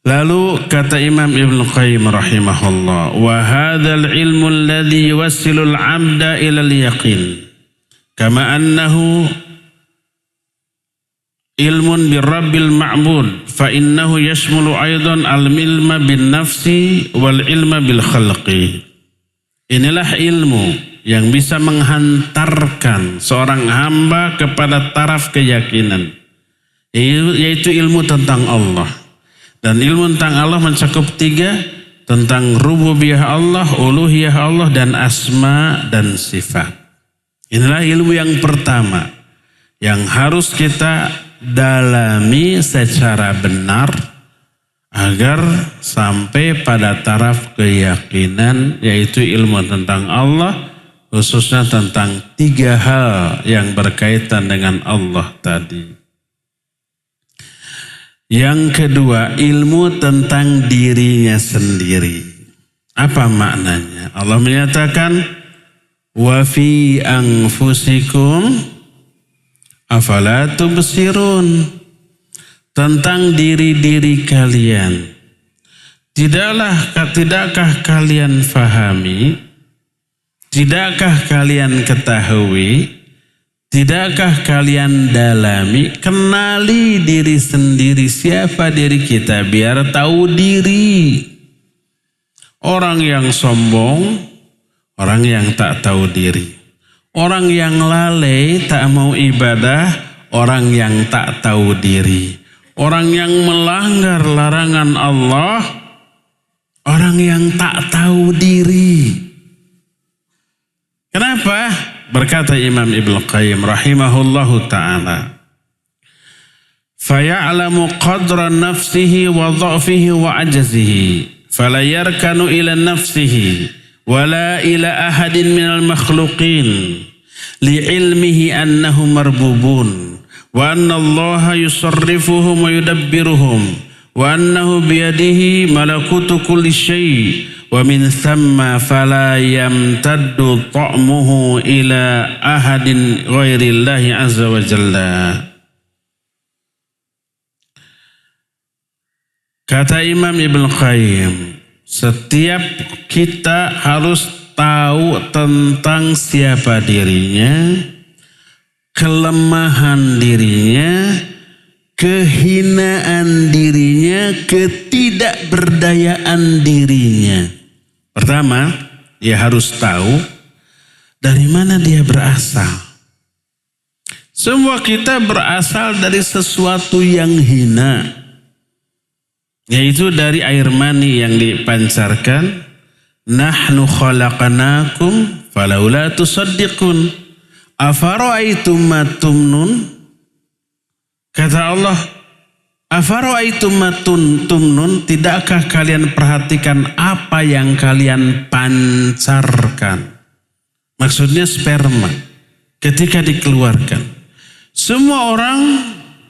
Lalu kata Imam Ibnu Qayyim rahimahullah, wa hadzal ilmu alladhi yuwassilul 'abda ilal yaqin kama annahu ilmun birabbil ma'bud fa innahu yashmulu aidan al-ilma bin nafsi wal ilma bil khalqi. Inilah ilmu yang bisa menghantarkan seorang hamba kepada taraf keyakinan, yaitu ilmu tentang Allah. Dan ilmu tentang Allah mencakup 3, tentang rububiyah Allah, uluhiyah Allah, dan asma dan sifat. Inilah ilmu yang pertama yang harus kita dalami secara benar agar sampai pada taraf keyakinan, yaitu ilmu tentang Allah, khususnya tentang 3 hal yang berkaitan dengan Allah tadi. Yang kedua, ilmu tentang dirinya sendiri. Apa maknanya? Allah menyatakan, wa fi anfusikum afala tubsirun. Tentang diri-diri kalian. Tidakkah kalian fahami? Tidakkah kalian ketahui? Tidakkah kalian dalami? Kenali diri sendiri, siapa diri kita, biar tahu diri. Orang yang sombong, orang yang tak tahu diri. Orang yang lalai, tak mau ibadah, orang yang tak tahu diri. Orang yang melanggar larangan Allah, orang yang tak tahu diri. Kenapa? Berkata Imam Ibnu Qayyim rahimahullahu ta'ala, faya'lamu qadra nafsihi wa dha'fihi wa ajzihi fala yarkanu ila nafsihi wala ila ahadin minal makhluqin li'ilmihi annahu marbubun wa anna Allah yusarrifuhum wa yudabbiruhum wa annahu biyadihi malakutu kulli syai' wa min thamma fala yamtaddu ta'muhu ila ahadin ghairillahi azza wa jalla. Kata Imam Ibnu Qayyim, setiap kita harus tahu tentang siapa dirinya, kelemahan dirinya, kehinaan dirinya, ketidakberdayaan dirinya. Pertama, dia harus tahu dari mana dia berasal. Semua kita berasal dari sesuatu yang hina, yaitu dari air mani yang dipancarkan. Nahnu khalaqnakum falaula tusaddiqun afara'aitum ma tumnun. Kata Allah, afara'aitum ma tumnun, tidakkah kalian perhatikan apa yang kalian pancarkan? Maksudnya sperma ketika dikeluarkan. Semua orang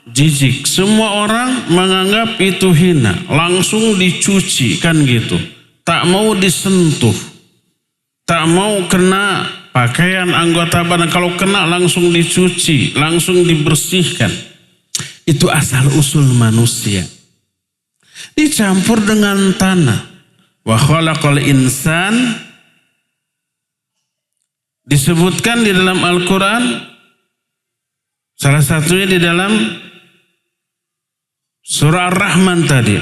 jijik, semua orang menganggap itu hina, langsung dicuci kan gitu. Tak mau disentuh, tak mau kena pakaian anggota badan, kalau kena langsung dicuci, langsung dibersihkan. Itu asal usul manusia. Dicampur dengan tanah. Wa khalaqal insan, disebutkan di dalam Al-Quran, salah satunya di dalam surah Ar-Rahman tadi.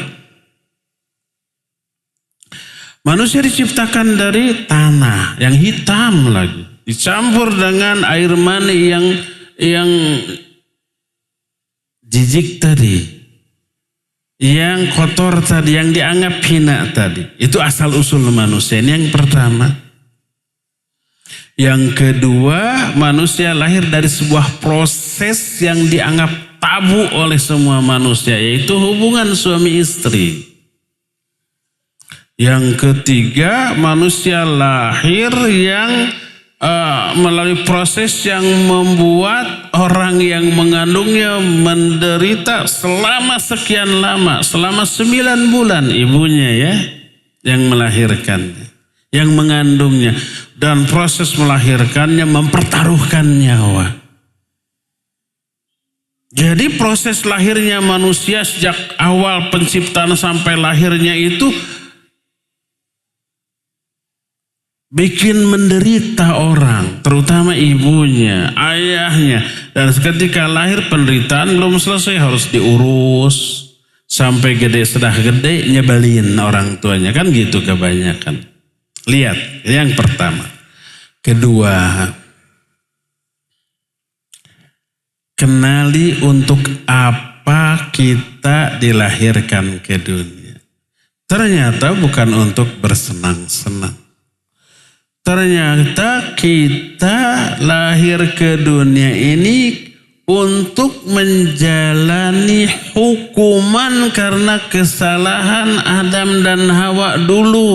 Manusia diciptakan dari tanah yang hitam lagi, dicampur dengan air mani yang jijik tadi, yang kotor tadi, yang dianggap hina tadi. Itu asal usul manusia. Ini yang pertama. Yang kedua, manusia lahir dari sebuah proses yang dianggap tabu oleh semua manusia, yaitu hubungan suami istri. Yang ketiga, manusia lahir yang melalui proses yang membuat orang yang mengandungnya menderita selama sekian lama, selama 9 bulan ibunya ya, yang melahirkannya, yang mengandungnya. Dan proses melahirkannya mempertaruhkan nyawa. Jadi proses lahirnya manusia sejak awal penciptaan sampai lahirnya itu bikin menderita orang, terutama ibunya, ayahnya. Dan ketika lahir penderitaan belum selesai, harus diurus sampai gede, sudah gede nyebelin orang tuanya, kan gitu kebanyakan. Lihat, yang pertama. Kedua, kenali untuk apa kita dilahirkan ke dunia. Ternyata bukan untuk bersenang-senang. Ternyata kita lahir ke dunia ini untuk menjalani hukuman karena kesalahan Adam dan Hawa dulu.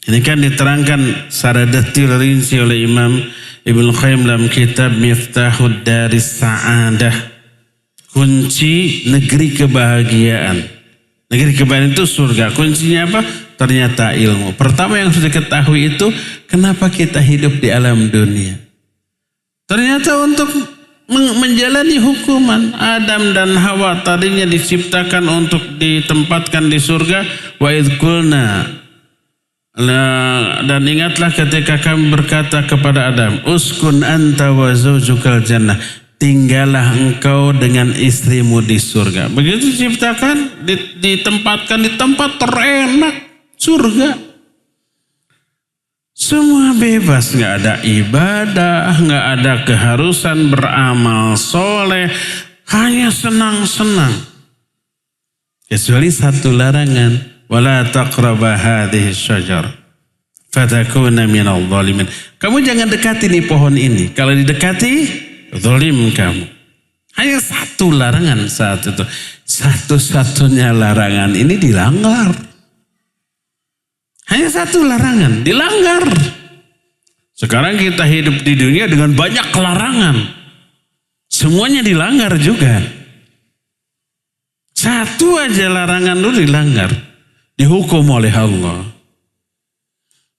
Ini kan diterangkan secara detail rinci oleh Imam Ibnu Qayyim dalam kitab Miftahud Daris Sa'adah. Kunci negeri kebahagiaan. Negeri kebahagiaan itu surga. Kuncinya apa? Ternyata ilmu. Pertama yang harus diketahui itu, kenapa kita hidup di alam dunia. Ternyata untuk menjalani hukuman. Adam dan Hawa tadinya diciptakan untuk ditempatkan di surga. Wa idh qulna, dan ingatlah ketika kami berkata kepada Adam, uskun anta wa zawjukal jannah, tinggallah engkau dengan istrimu di surga. Begitu diciptakan, ditempatkan di tempat terenak, surga. Semua bebas, nggak ada ibadah, nggak ada keharusan beramal soleh, hanya senang-senang. Kecuali satu larangan. Wala taqraba hadhihi syajar fatakuna minal zalimin. Kamu jangan dekati nih pohon ini. Kalau didekati, zalim kamu. Hanya satu larangan saat itu. Satu-satunya larangan ini dilanggar. Hanya satu larangan, dilanggar. Sekarang kita hidup di dunia dengan banyak larangan. Semuanya dilanggar juga. Satu aja larangan dulu dilanggar. Dihukum oleh Allah.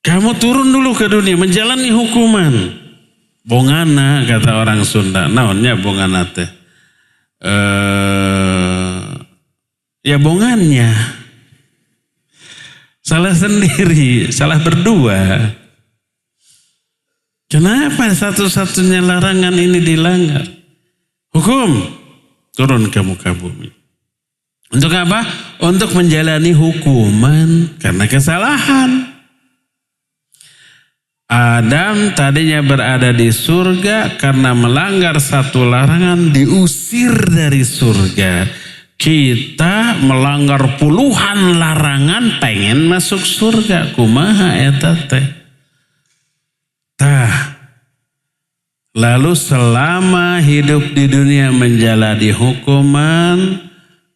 Kamu turun dulu ke dunia menjalani hukuman. Bongana kata orang Sunda. Naonnya bongana teh? Ya bongannya. Salah sendiri, salah berdua. Kenapa satu-satunya larangan ini dilanggar? Hukum. Turun ke muka bumi. Untuk apa? Untuk menjalani hukuman karena kesalahan. Adam tadinya berada di surga karena melanggar satu larangan, diusir dari surga. Kita melanggar puluhan larangan pengen masuk surga. Kumaha eta teh? Lalu selama hidup di dunia menjalani hukuman,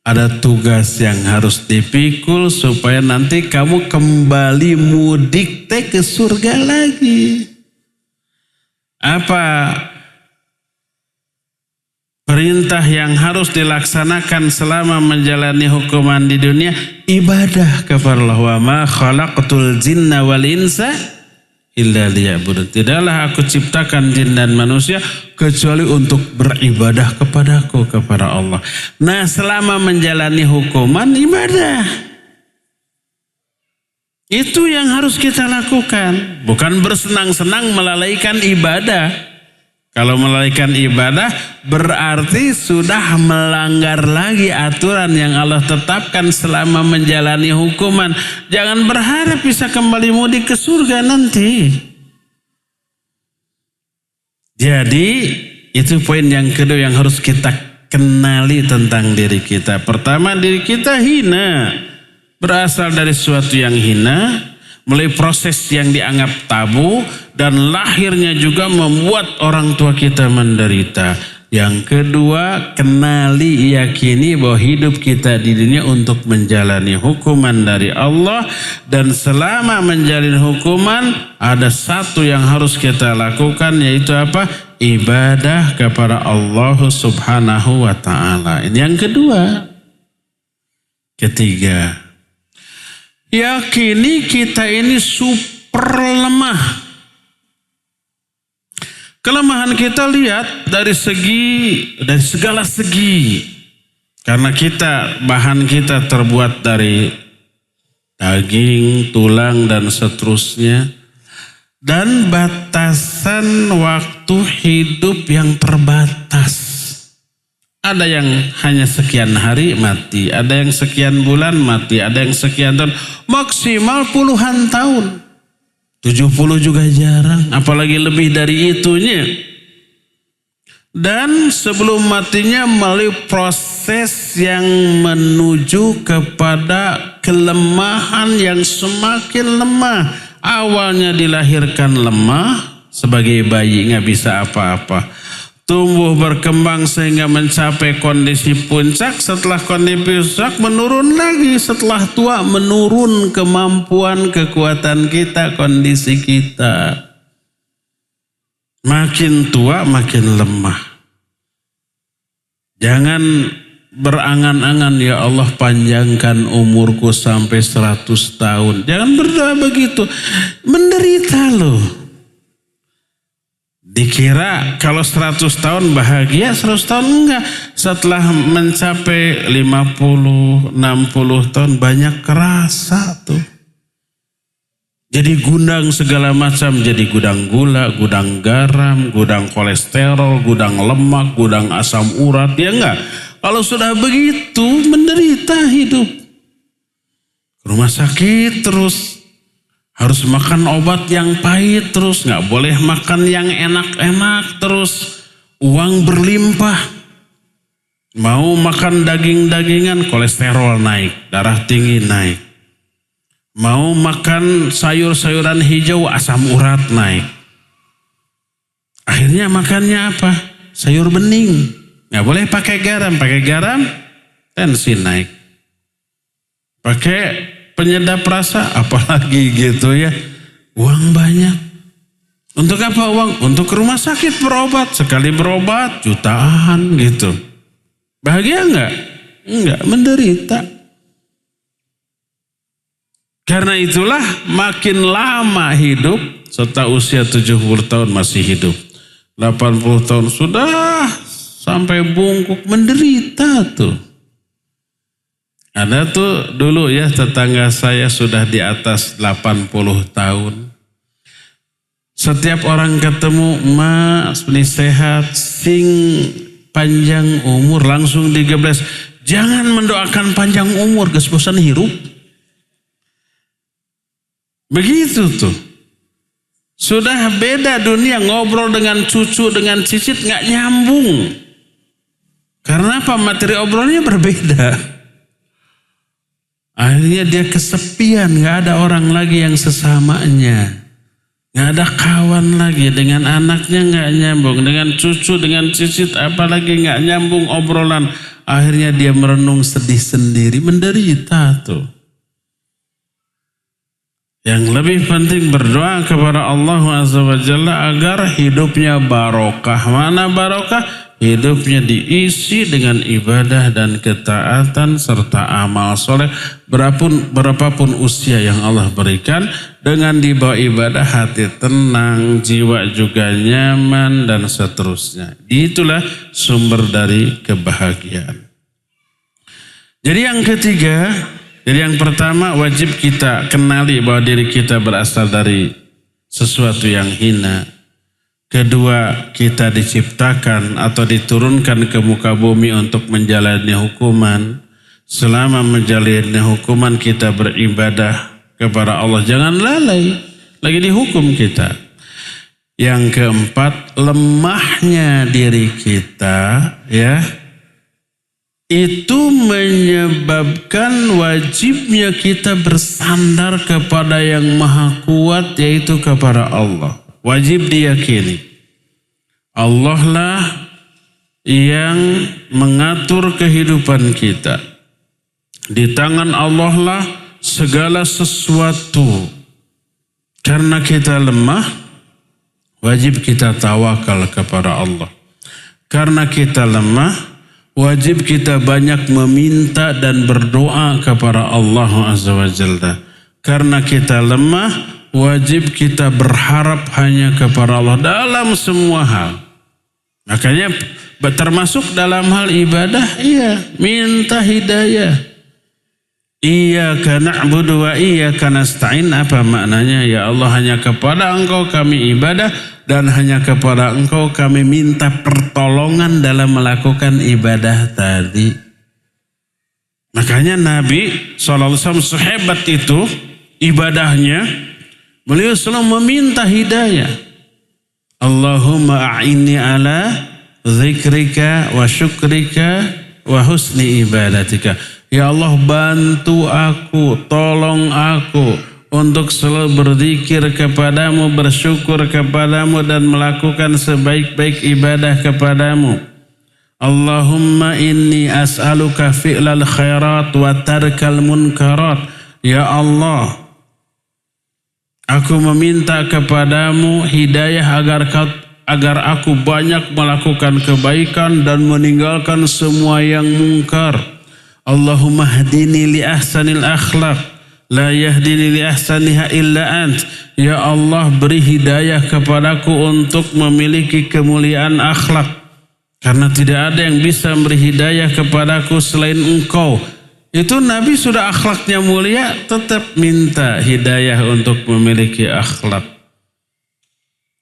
ada tugas yang harus dipikul supaya nanti kamu kembali mudik teh ke surga lagi. Apa perintah yang harus dilaksanakan selama menjalani hukuman di dunia? Ibadah kepada Allah. Wa ma khalaqtul jinna wal insa illa liya'budun. Tidaklah aku ciptakan jin dan manusia kecuali untuk beribadah kepadaku, kepada Allah. Nah, selama menjalani hukuman, ibadah. Itu yang harus kita lakukan. Bukan bersenang-senang melalaikan ibadah. Kalau melalaikan ibadah berarti sudah melanggar lagi aturan yang Allah tetapkan selama menjalani hukuman. Jangan berharap bisa kembali mudik ke surga nanti. Jadi itu poin yang kedua yang harus kita kenali tentang diri kita. Pertama, diri kita hina. Berasal dari sesuatu yang hina. Mulai proses yang dianggap tabu dan lahirnya juga membuat orang tua kita menderita. Yang kedua, kenali, yakini bahwa hidup kita di dunia untuk menjalani hukuman dari Allah. Dan selama menjalani hukuman, ada satu yang harus kita lakukan, yaitu apa? Ibadah kepada Allah subhanahu wa ta'ala. Ini yang kedua. Ketiga, yakini kita ini super lemah. Kelemahan kita lihat dari segala segi. Karena bahan kita terbuat dari daging, tulang, dan seterusnya. Dan batasan waktu hidup yang terbatas. Ada yang hanya sekian hari mati, ada yang sekian bulan mati, ada yang sekian tahun, maksimal puluhan tahun. 70 juga jarang, apalagi lebih dari itunya. Dan sebelum matinya melalui proses yang menuju kepada kelemahan yang semakin lemah. Awalnya dilahirkan lemah, sebagai bayi nggak bisa apa-apa. Tumbuh berkembang sehingga mencapai kondisi puncak. Setelah kondisi puncak menurun lagi. Setelah tua menurun kemampuan, kekuatan kita, kondisi kita. Makin tua makin lemah. Jangan berangan-angan, ya Allah panjangkan umurku sampai 100 tahun. Jangan berdoa begitu. Menderita loh. Dikira kalau 100 tahun bahagia, 100 tahun enggak. Setelah mencapai 50, 60 tahun banyak kerasa tuh. Jadi gudang segala macam, jadi gudang gula, gudang garam, gudang kolesterol, gudang lemak, gudang asam urat, ya enggak? Kalau sudah begitu menderita hidup. Rumah sakit terus. Harus makan obat yang pahit terus, nggak boleh makan yang enak-enak terus. Uang berlimpah. Mau makan daging-dagingan, kolesterol naik, darah tinggi naik. Mau makan sayur-sayuran hijau, asam urat naik. Akhirnya makannya apa? Sayur bening. Nggak boleh pakai garam, tensi naik. Pakai penyedap rasa, apalagi gitu ya. Uang banyak. Untuk apa uang? Untuk rumah sakit berobat. Sekali berobat jutaan gitu. Bahagia enggak? Enggak, menderita. Karena itulah makin lama hidup, serta usia 70 tahun masih hidup. 80 tahun sudah sampai bungkuk, menderita tuh. Ada tuh dulu ya tetangga saya sudah di atas 80 tahun. Setiap orang ketemu, mas ini sehat, sing panjang umur, langsung digebles. Jangan mendoakan panjang umur, gesbosan hirup. Begitu tuh. Sudah beda dunia, ngobrol dengan cucu, dengan cicit nggak nyambung. Karena apa? Materi obrolnya berbeda. Akhirnya dia kesepian, gak ada orang lagi yang sesamanya. Gak ada kawan lagi, dengan anaknya gak nyambung, dengan cucu, dengan cicit apalagi gak nyambung obrolan. Akhirnya dia merenung sedih sendiri, menderita tuh. Yang lebih penting berdoa kepada Allah Azza wa Jalla agar hidupnya barokah. Mana barokah? Hidupnya diisi dengan ibadah dan ketaatan serta amal soleh. Berapapun usia yang Allah berikan, dengan dibawa ibadah hati tenang, jiwa juga nyaman dan seterusnya. Itulah sumber dari kebahagiaan. Jadi yang ketiga, jadi yang pertama wajib kita kenali bahwa diri kita berasal dari sesuatu yang hina. Kedua, kita diciptakan atau diturunkan ke muka bumi untuk menjalani hukuman. Selama menjalani hukuman kita beribadah kepada Allah. Jangan lalai, lagi dihukum kita. Yang keempat, lemahnya diri kita ya. Itu menyebabkan wajibnya kita bersandar kepada yang maha kuat, yaitu kepada Allah. Wajib diyakini Allah lah yang mengatur kehidupan kita. Di tangan Allah lah segala sesuatu. Karena kita lemah, wajib kita tawakal kepada Allah. Karena kita lemah, wajib kita banyak meminta dan berdoa kepada Allah Azza wa Jalla. Karena kita lemah, wajib kita berharap hanya kepada Allah dalam semua hal. Makanya termasuk dalam hal ibadah, minta hidayah. Iyyaka na'budu wa iyyaka nasta'in. Apa maknanya? Ya Allah, hanya kepada Engkau kami ibadah dan hanya kepada Engkau kami minta pertolongan dalam melakukan ibadah tadi. Makanya Nabi SAW sehebat itu ibadahnya, beliau selalu meminta hidayah. Allahumma a'inni ala zikrika wa syukrika wa husni ibadatika. Ya Allah, bantu aku, tolong aku untuk selalu berzikir kepadamu, bersyukur kepadamu dan melakukan sebaik-baik ibadah kepadamu. Allahumma inni as'aluka fi'lal khairat wa tarkal munkarat. Ya Allah, aku meminta kepadamu hidayah agar aku banyak melakukan kebaikan dan meninggalkan semua yang mungkar. Allahumma hdini li ahsanil akhlaq la yahdini li ahsaniha illa ant. Ya Allah, beri hidayah kepadaku untuk memiliki kemuliaan akhlak, karena tidak ada yang bisa beri hidayah kepadaku selain Engkau. Itu Nabi sudah akhlaknya mulia, tetap minta hidayah untuk memiliki akhlak.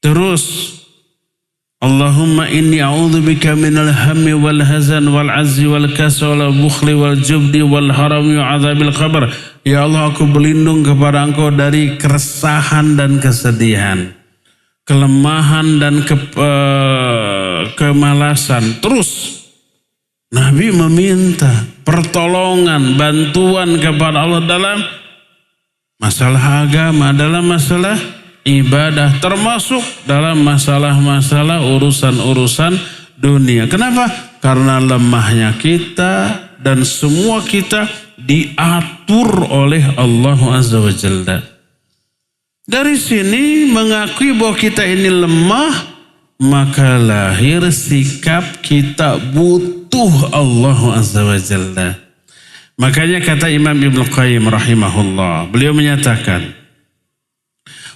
Terus Allahumma inni a'udzubika minal hammi wal hazan wal azzi wal kasal wal bukhli wal jubdi wal harami wa adzabil qabr. Ya Allah, aku berlindung kepada Engkau dari keresahan dan kesedihan, kelemahan dan kemalasan. Terus Nabi meminta pertolongan, bantuan kepada Allah dalam masalah agama, dalam masalah ibadah, termasuk dalam masalah-masalah urusan-urusan dunia. Kenapa? Karena lemahnya kita dan semua kita diatur oleh Allah Azza wa Jalla. Dari sini mengakui bahwa kita ini lemah, maka lahir sikap kita butuh Allah Azza wa Jalla. Makanya kata Imam Ibnu Qayyim rahimahullah, beliau menyatakan,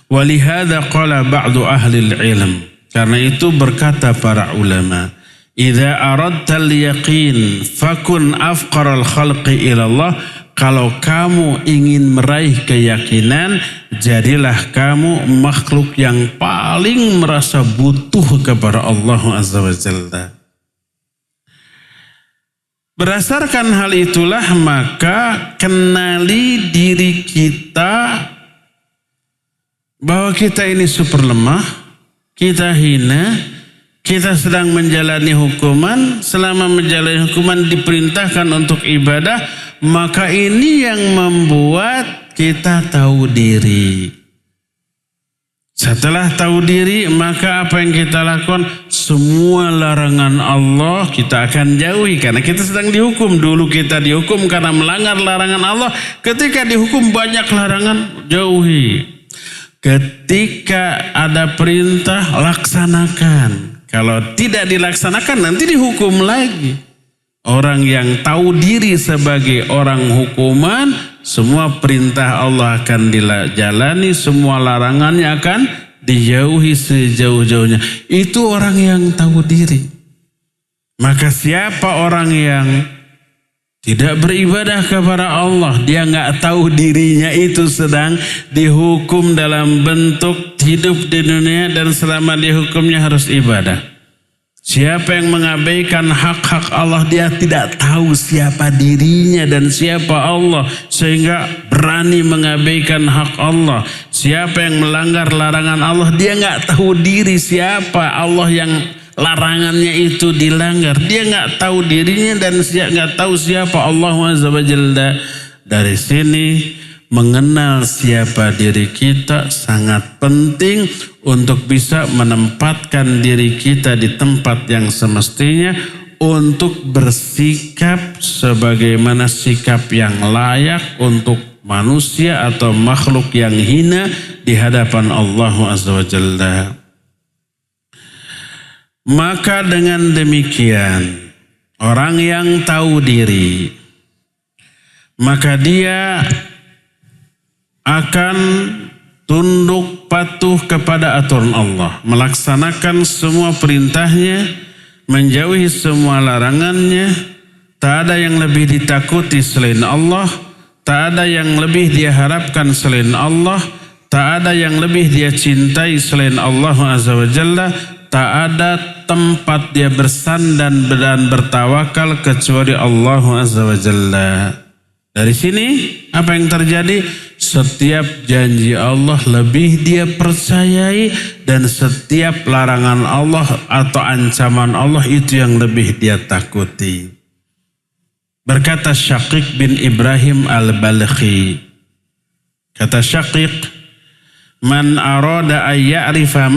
walihada qala ba'du ahli ilm. Karena itu berkata para ulama, idza aradta al-yaqin fakun afqaral khalqi ila Allah. Kalau kamu ingin meraih keyakinan, jadilah kamu makhluk yang paling merasa butuh kepada Allah Azza wa Jalla. Berdasarkan hal itulah maka kenali diri kita bahwa kita ini super lemah, kita hina, kita sedang menjalani hukuman. Selama menjalani hukuman diperintahkan untuk ibadah, maka ini yang membuat kita tahu diri. Setelah tahu diri, maka apa yang kita lakukan? Semua larangan Allah kita akan jauhi, karena kita sedang dihukum. Dulu kita dihukum karena melanggar larangan Allah. Ketika dihukum banyak larangan, jauhi. Ketika ada perintah, laksanakan. Kalau tidak dilaksanakan, nanti dihukum lagi. Orang yang tahu diri sebagai orang hukuman, semua perintah Allah akan dijalani, semua larangannya akan dijauhi sejauh-jauhnya. Itu orang yang tahu diri. Maka siapa orang yang tidak beribadah kepada Allah, dia nggak tahu dirinya itu sedang dihukum dalam bentuk hidup di dunia, dan selama dihukumnya harus ibadah. Siapa yang mengabaikan hak-hak Allah, dia tidak tahu siapa dirinya dan siapa Allah, sehingga berani mengabaikan hak Allah. Siapa yang melanggar larangan Allah, dia nggak tahu diri siapa Allah yang larangannya itu dilanggar. Dia nggak tahu dirinya dan nggak tahu siapa Allah Azza wa Jalla. Dari sini mengenal siapa diri kita sangat penting untuk bisa menempatkan diri kita di tempat yang semestinya untuk bersikap sebagaimana sikap yang layak untuk manusia atau makhluk yang hina di hadapan Allah Azza wa Jalla. Maka dengan demikian, orang yang tahu diri, maka dia akan tunduk patuh kepada aturan Allah, melaksanakan semua perintahnya, menjauhi semua larangannya. Tak ada yang lebih ditakuti selain Allah, tak ada yang lebih dia harapkan selain Allah, tak ada yang lebih dia cintai selain Allah Azza wa Jalla. Tak ada tempat dia bersandar dan bertawakal kecuali Allah Azza wa Jalla. Dari sini apa yang terjadi? Setiap janji Allah lebih dia percayai, dan setiap larangan Allah atau ancaman Allah itu yang lebih dia takuti. Berkata Syaqiq bin Ibrahim al-Balkhi, kata Syaqiq, man arada ay ya'rifa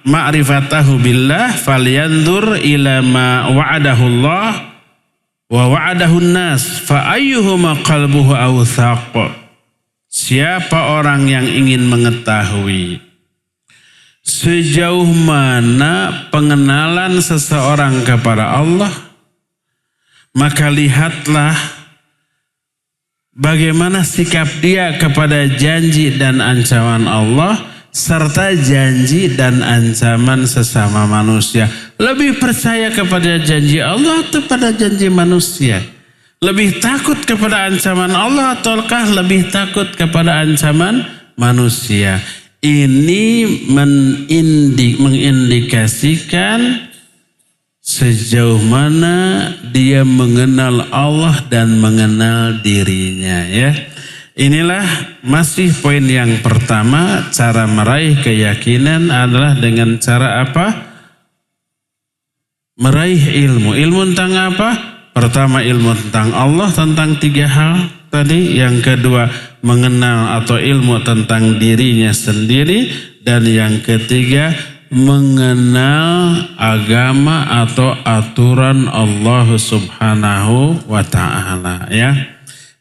ma'rifatahu billah falyanzur ila ma wa'adahu Allah wa wa'adahu an-nas fa ayyuhuma qalbuhu awthaq. Siapa orang yang ingin mengetahui sejauh mana pengenalan seseorang kepada Allah, maka lihatlah bagaimana sikap dia kepada janji dan ancaman Allah serta janji dan ancaman sesama manusia. Lebih percaya kepada janji Allah atau pada janji manusia? Lebih takut kepada ancaman Allah ataukah lebih takut kepada ancaman manusia? Ini mengindikasikan sejauh mana dia mengenal Allah dan mengenal dirinya, ya. Inilah masih poin yang pertama, cara meraih keyakinan adalah dengan cara apa? Meraih ilmu. Ilmu tentang apa? Pertama ilmu tentang Allah, tentang 3 hal tadi. Yang kedua mengenal atau ilmu tentang dirinya sendiri. Dan yang ketiga mengenal agama atau aturan Allah Subhanahu wa ta'ala, ya.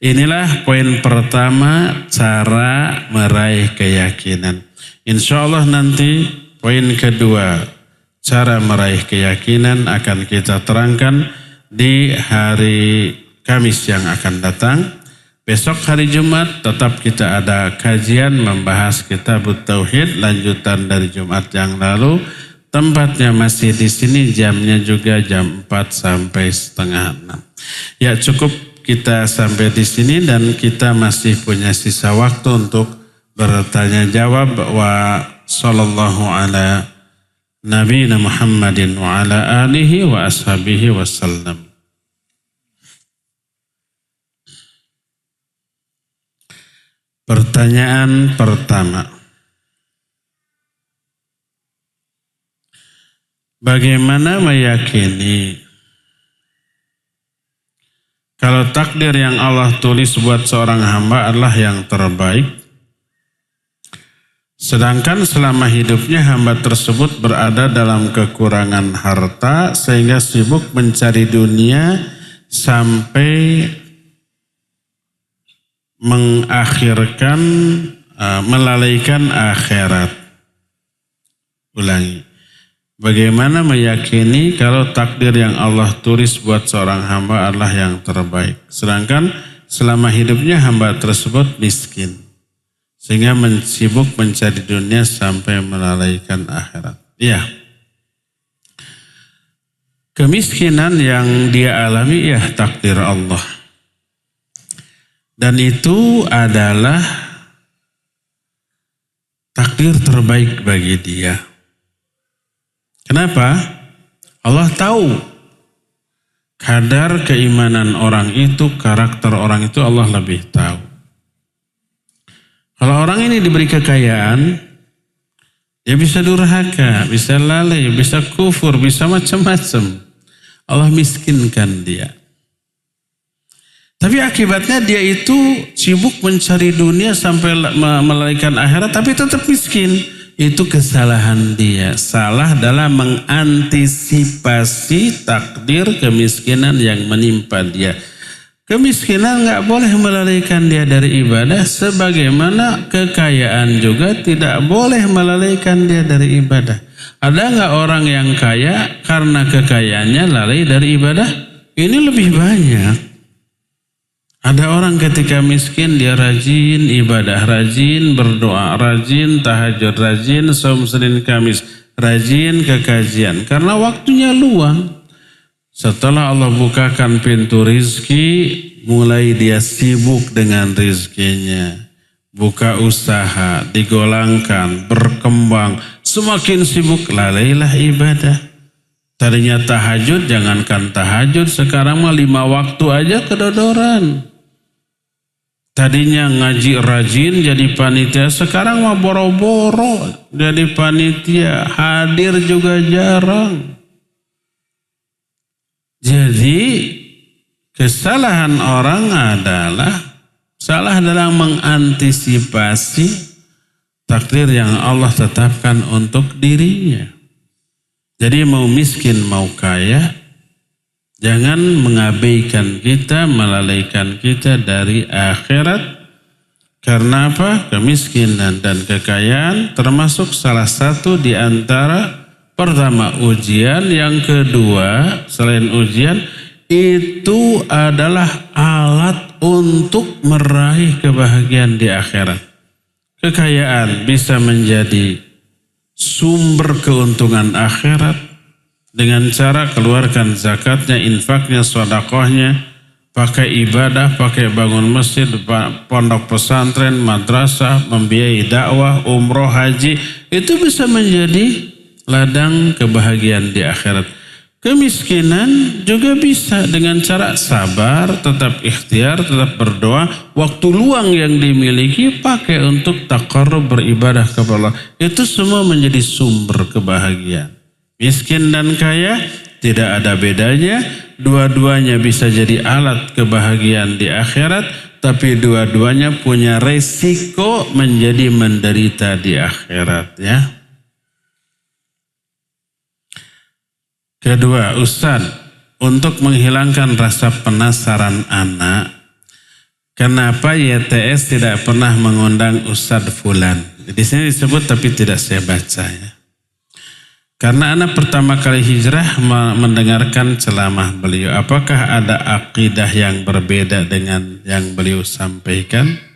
Inilah poin pertama, cara meraih keyakinan. Insya Allah nanti poin kedua, cara meraih keyakinan, akan kita terangkan di hari Kamis yang akan datang. Besok hari Jumat tetap kita ada kajian membahas Kitab Tauhid, lanjutan dari Jumat yang lalu. Tempatnya masih di sini, jamnya juga jam 4 sampai setengah 6. Ya, cukup kita sampai di sini dan kita masih punya sisa waktu untuk bertanya jawab. Wa sallallahu ala nabiyina Muhammadin wa ala alihi wa ashabihi wasallam. Pertanyaan pertama, bagaimana meyakini kalau takdir yang Allah tulis buat seorang hamba adalah yang terbaik, sedangkan selama hidupnya hamba tersebut berada dalam kekurangan harta sehingga sibuk mencari dunia sampai mengakhirkan, melalaikan akhirat. Ulangi. Bagaimana meyakini kalau takdir yang Allah tulis buat seorang hamba adalah yang terbaik, sedangkan selama hidupnya hamba tersebut miskin sehingga sibuk mencari dunia sampai melalaikan akhirat. Ya. Kemiskinan yang dia alami ya takdir Allah. Dan itu adalah takdir terbaik bagi dia. Kenapa? Allah tahu kadar keimanan orang itu, karakter orang itu Allah lebih tahu. Kalau orang ini diberi kekayaan, dia bisa durhaka, bisa lalai, bisa kufur, bisa macam-macam. Allah miskinkan dia. Tapi akibatnya dia itu sibuk mencari dunia sampai melalaikan akhirat, tapi tetap miskin. Itu kesalahan dia. Salah dalam mengantisipasi takdir kemiskinan yang menimpa dia. Kemiskinan nggak boleh melalaikan dia dari ibadah, sebagaimana kekayaan juga tidak boleh melalaikan dia dari ibadah. Ada nggak orang yang kaya karena kekayaannya lalai dari ibadah? Ini lebih banyak. Ada orang ketika miskin dia rajin ibadah, rajin berdoa, rajin tahajud, rajin saum Senin Kamis, rajin ke kajian karena waktunya luang. Setelah Allah bukakan pintu rizki, mulai dia sibuk dengan rizkinya. Buka usaha, digolangkan, berkembang, semakin sibuk lalailah ibadah. Tadinya tahajud, jangankan tahajud, sekarang mah 5 waktu aja kedodoran. Tadinya ngaji rajin jadi panitia, sekarang mah boro-boro jadi panitia, hadir juga jarang. Jadi kesalahan orang adalah salah dalam mengantisipasi takdir yang Allah tetapkan untuk dirinya. Jadi mau miskin mau kaya, jangan mengabaikan kita, melalaikan kita dari akhirat. Karena apa? Kemiskinan dan kekayaan termasuk salah satu di antara pertama ujian, yang kedua selain ujian itu adalah alat untuk meraih kebahagiaan di akhirat. Kekayaan bisa menjadi sumber keuntungan akhirat dengan cara keluarkan zakatnya, infaknya, sedekahnya, pakai ibadah, pakai bangun masjid, pondok pesantren, madrasah, membiayai dakwah, umroh, haji, itu bisa menjadi ladang kebahagiaan di akhirat. Kemiskinan juga bisa dengan cara sabar, tetap ikhtiar, tetap berdoa. Waktu luang yang dimiliki pakai untuk taqarrub, beribadah kepada Allah. Itu semua menjadi sumber kebahagiaan. Miskin dan kaya tidak ada bedanya. Dua-duanya bisa jadi alat kebahagiaan di akhirat. Tapi dua-duanya punya resiko menjadi menderita di akhirat, ya. Kedua, Ustaz, untuk menghilangkan rasa penasaran anak, kenapa YTS tidak pernah mengundang Ustaz Fulan? Di sini disebut tapi tidak saya baca, ya. Karena anak pertama kali hijrah mendengarkan ceramah beliau. Apakah ada akidah yang berbeda dengan yang beliau sampaikan?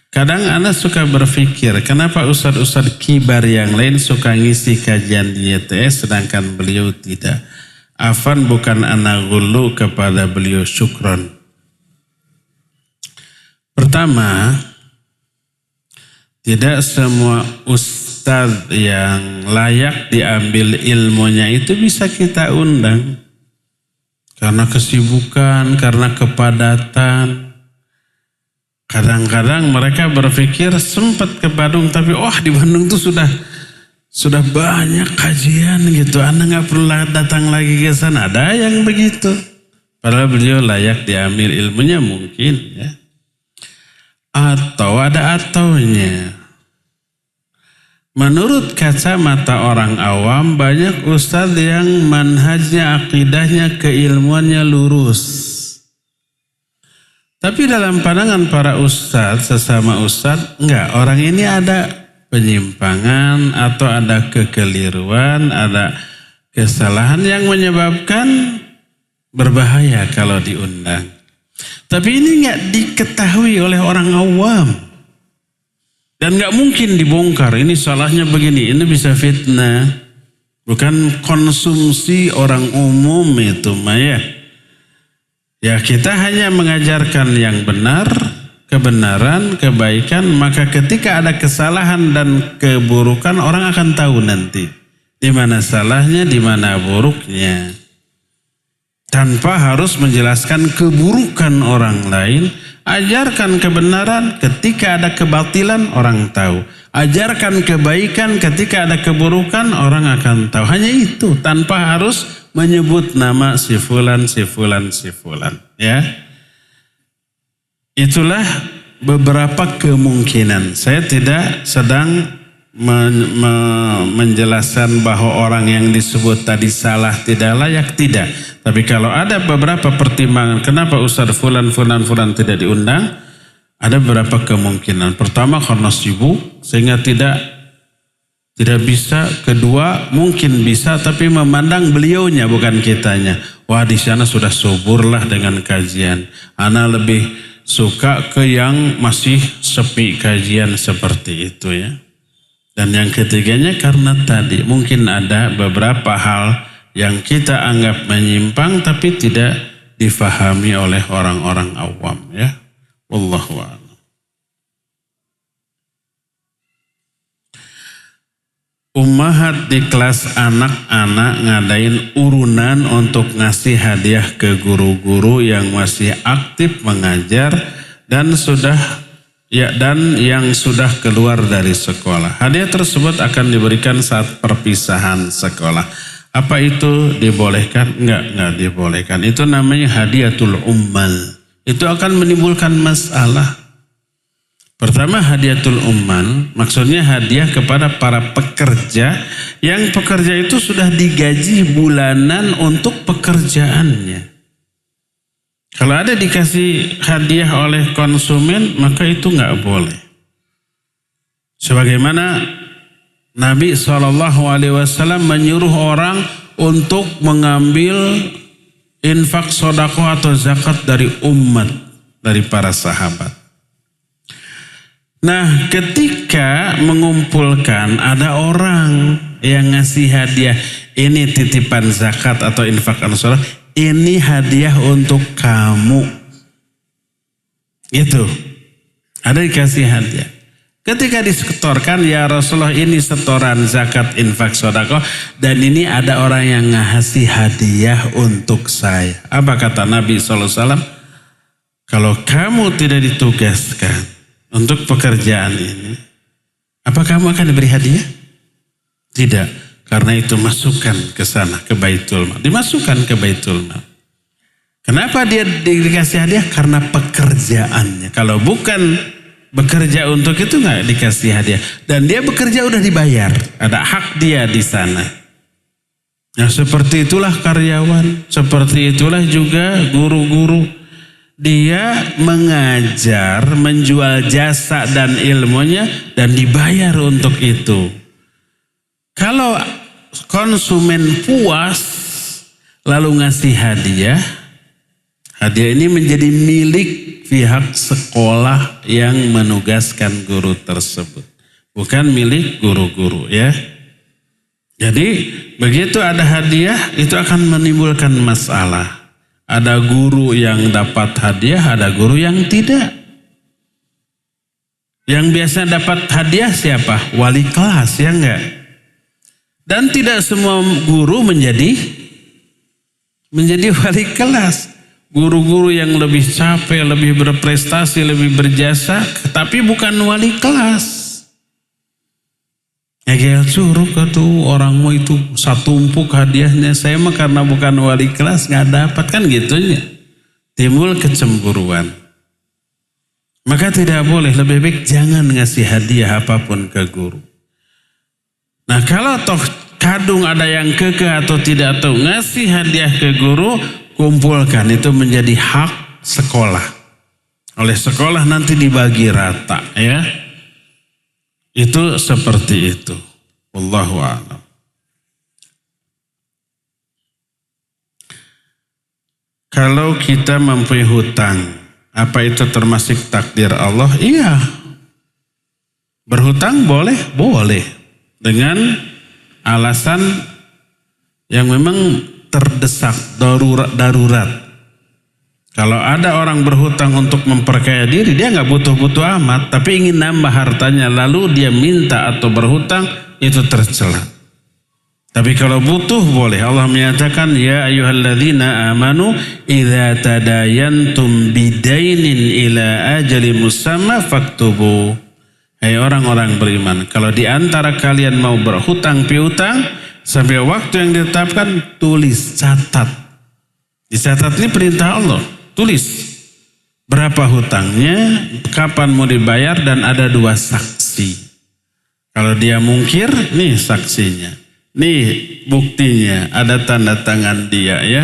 Kadang anak suka berpikir, kenapa ustadz-ustadz kibar yang lain suka ngisi kajian di YTS sedangkan beliau tidak. Afan bukan anak gulu kepada beliau, syukron. Pertama, tidak semua ustadz yang layak diambil ilmunya itu bisa kita undang. Karena kesibukan, karena kepadatan. Kadang-kadang mereka berpikir sempat ke Bandung, tapi di Bandung tuh sudah banyak kajian gitu, Anda nggak perlu datang lagi ke sana. Ada yang begitu. Padahal beliau layak diambil ilmunya mungkin, ya. Atau ada ataunya. Menurut kacamata orang awam, banyak ustadz yang manhajnya, akidahnya, keilmuannya lurus. Tapi dalam pandangan para ustadz, sesama ustadz, enggak, orang ini ada penyimpangan atau ada kekeliruan, ada kesalahan yang menyebabkan berbahaya kalau diundang. Tapi ini enggak diketahui oleh orang awam. Dan enggak mungkin dibongkar, ini salahnya begini, ini bisa fitnah. Bukan konsumsi orang umum itu, Maya. Ya, kita hanya mengajarkan yang benar, kebenaran, kebaikan, maka ketika ada kesalahan dan keburukan orang akan tahu nanti di mana salahnya, di mana buruknya. Tanpa harus menjelaskan keburukan orang lain, ajarkan kebenaran, ketika ada kebatilan orang tahu. Ajarkan kebaikan, ketika ada keburukan orang akan tahu. Hanya itu, tanpa harus menyebut nama si fulan, si fulan, si fulan, ya. Itulah beberapa kemungkinan. Saya tidak sedang menjelaskan bahwa orang yang disebut tadi salah tidak layak, tidak. Tapi kalau ada beberapa pertimbangan kenapa Ustaz fulan tidak diundang, ada beberapa kemungkinan. Pertama karena sibuk sehingga tidak bisa. Kedua mungkin bisa tapi memandang beliaunya bukan kitanya. Wah di sana sudah subur lah dengan kajian. Ana lebih suka ke yang masih sepi kajian seperti itu ya. Dan yang ketiganya karena tadi mungkin ada beberapa hal yang kita anggap menyimpang tapi tidak difahami oleh orang-orang awam ya. Wallahu a'lam. Ummahat di kelas anak-anak ngadain urunan untuk ngasih hadiah ke guru-guru yang masih aktif mengajar dan yang sudah keluar dari sekolah. Hadiah tersebut akan diberikan saat perpisahan sekolah. Apa itu dibolehkan? Enggak dibolehkan. Itu namanya hadiatul ummal. Itu akan menimbulkan masalah. Pertama hadiatul ummal, maksudnya hadiah kepada para pekerja yang pekerja itu sudah digaji bulanan untuk pekerjaannya. Kalau ada dikasih hadiah oleh konsumen, maka itu nggak boleh. Sebagaimana Nabi SAW menyuruh orang untuk mengambil infak sedekah atau zakat dari umat, dari para sahabat. Nah, ketika mengumpulkan ada orang yang ngasih hadiah, ini titipan zakat atau infak sedekah, ini hadiah untuk kamu. Itu. Ada dikasih hadiah. Ketika disetorkan, ya Rasulullah ini setoran zakat infak sedekah dan ini ada orang yang ngasih hadiah untuk saya. Apa kata Nabi SAW? Kalau kamu tidak ditugaskan untuk pekerjaan ini, apa kamu akan diberi hadiah? Tidak. Karena itu masukkan ke sana, ke Baitul Mal. Dimasukkan ke Baitul Mal. Kenapa dia dikasih hadiah? Karena pekerjaannya. Kalau bukan bekerja untuk itu nggak dikasih hadiah. Dan dia bekerja udah dibayar. Ada hak dia di sana. Nah seperti itulah karyawan. Seperti itulah juga guru-guru. Dia mengajar, menjual jasa dan ilmunya dan dibayar untuk itu. Kalau konsumen puas lalu ngasih hadiah, hadiah ini menjadi milik pihak sekolah yang menugaskan guru tersebut. Bukan milik guru-guru ya. Jadi begitu ada hadiah itu akan menimbulkan masalah. Ada guru yang dapat hadiah, ada guru yang tidak. Yang biasa dapat hadiah siapa? Wali kelas ya enggak? Dan tidak semua guru menjadi wali kelas. Guru-guru yang lebih capek, lebih berprestasi, lebih berjasa, tapi bukan wali kelas. Ya suruh ke tuh orangmu itu satumpuk hadiahnya. Saya mah karena bukan wali kelas nggak dapat kan gitunya. Timbul kecemburuan. Maka tidak boleh, lebih baik jangan ngasih hadiah apapun ke guru. Nah kalau toh kadung ada yang kekeh atau tidak tahu ngasih hadiah ke guru, kumpulkan itu menjadi hak sekolah. Oleh sekolah nanti dibagi rata ya. Itu seperti itu. Wallahu a'lam. Kalau kita mempunyai hutang, apa itu termasuk takdir Allah? Iya. Berhutang boleh? Boleh. Dengan alasan yang memang terdesak, darurat. Kalau ada orang berhutang untuk memperkaya diri, dia nggak butuh-butuh amat, tapi ingin nambah hartanya, lalu dia minta atau berhutang, itu tercela. Tapi kalau butuh boleh. Allah menyatakan, ya ayyuhalladzina amanu idza tadayantum bidainin ila ajalin musamma faktubu. Hai orang-orang beriman, kalau di antara kalian mau berhutang piutang sampai waktu yang ditetapkan, tulis, catat. Dicatat ini perintah Allah, tulis. berapa hutangnya, kapan mau dibayar, dan ada 2 saksi. Kalau dia mungkir, nih saksinya, nih buktinya, ada tanda tangan dia ya.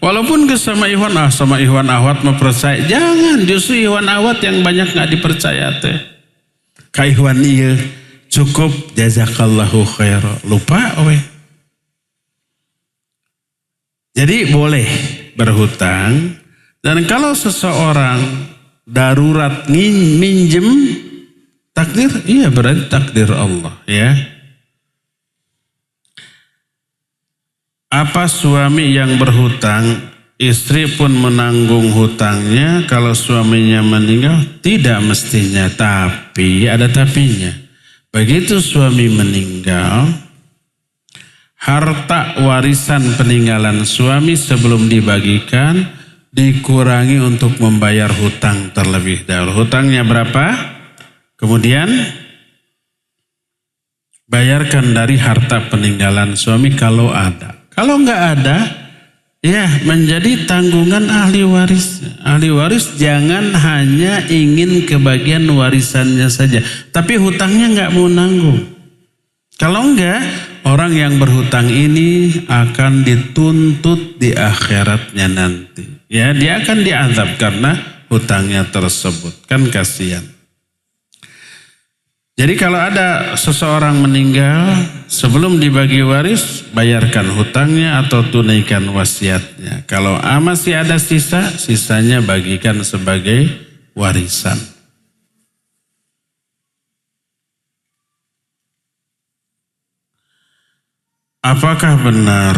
Walaupun sama Ikhwan Ahwat mau percaya, jangan, justru Ikhwan Ahwat yang banyak gak dipercaya teh. Ka Ikhwan iya cukup jazakallahu khair, lupa weh. Jadi boleh berhutang, dan kalau seseorang darurat minjem takdir, iya berarti takdir Allah ya. Apa suami yang berhutang, istri pun menanggung hutangnya kalau suaminya meninggal? Tidak mestinya, tapi ada tapinya. Begitu suami meninggal, harta warisan peninggalan suami sebelum dibagikan dikurangi untuk membayar hutang terlebih dahulu. Hutangnya berapa? Kemudian bayarkan dari harta peninggalan suami kalau ada. Kalau enggak ada, ya menjadi tanggungan ahli waris. Ahli waris jangan hanya ingin kebagian warisannya saja, tapi hutangnya enggak mau nanggung. Kalau enggak, orang yang berhutang ini akan dituntut di akhiratnya nanti. Ya, dia akan diazab karena hutangnya tersebut. Kan kasihan. Jadi kalau ada seseorang meninggal, sebelum dibagi waris, bayarkan hutangnya atau tunaikan wasiatnya. Kalau masih ada sisa, sisanya bagikan sebagai warisan. Apakah benar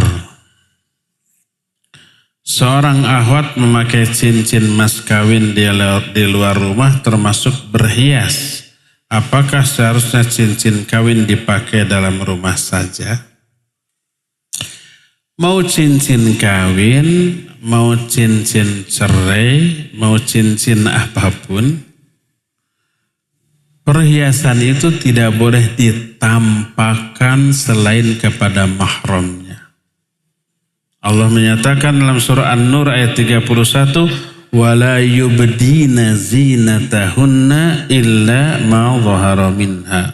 seorang akhwat memakai cincin mas kawin di luar rumah termasuk berhias? Apakah seharusnya cincin kawin dipakai dalam rumah saja? Mau cincin kawin, mau cincin cerai, mau cincin apapun, perhiasan itu tidak boleh ditampakkan selain kepada mahramnya. Allah menyatakan dalam surah An-Nur ayat 31, wala yubdina zinatahunna illa ma dhahara minha.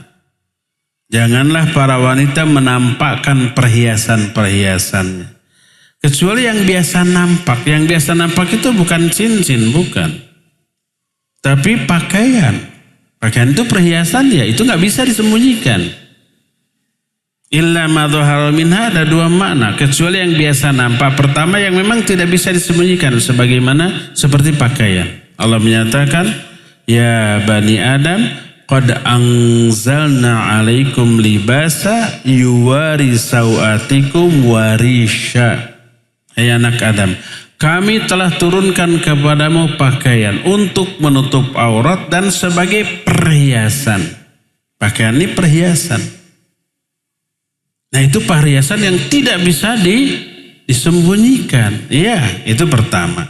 Janganlah para wanita menampakkan perhiasan-perhiasannya kecuali yang biasa nampak. Yang biasa nampak itu bukan cincin, bukan, tapi pakaian. Pakaian itu perhiasan ya, itu nggak bisa disembunyikan. Illa ma dhahara minha ada 2 makna, kecuali yang biasa nampak. Pertama yang memang tidak bisa disembunyikan, sebagaimana seperti pakaian. Allah menyatakan, ya bani Adam, qad anzalna alaikum libasa yuwari sawatikum warisha. Hai anak Adam, kami telah turunkan kepadamu pakaian untuk menutup aurat dan sebagai perhiasan. Pakaian ini perhiasan. Nah itu perhiasan yang tidak bisa disembunyikan. Ya, itu pertama.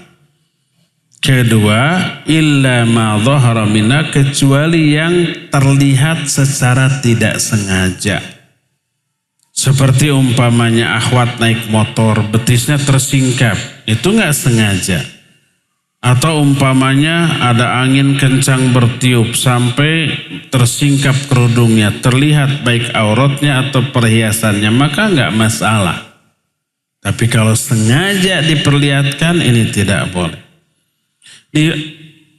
Kedua, illa ma dhahara minha, kecuali yang terlihat secara tidak sengaja. Seperti umpamanya akhwat naik motor, betisnya tersingkap, itu nggak sengaja. Atau umpamanya ada angin kencang bertiup sampai tersingkap kerudungnya, terlihat baik auratnya atau perhiasannya, maka nggak masalah. Tapi kalau sengaja diperlihatkan, ini tidak boleh. Di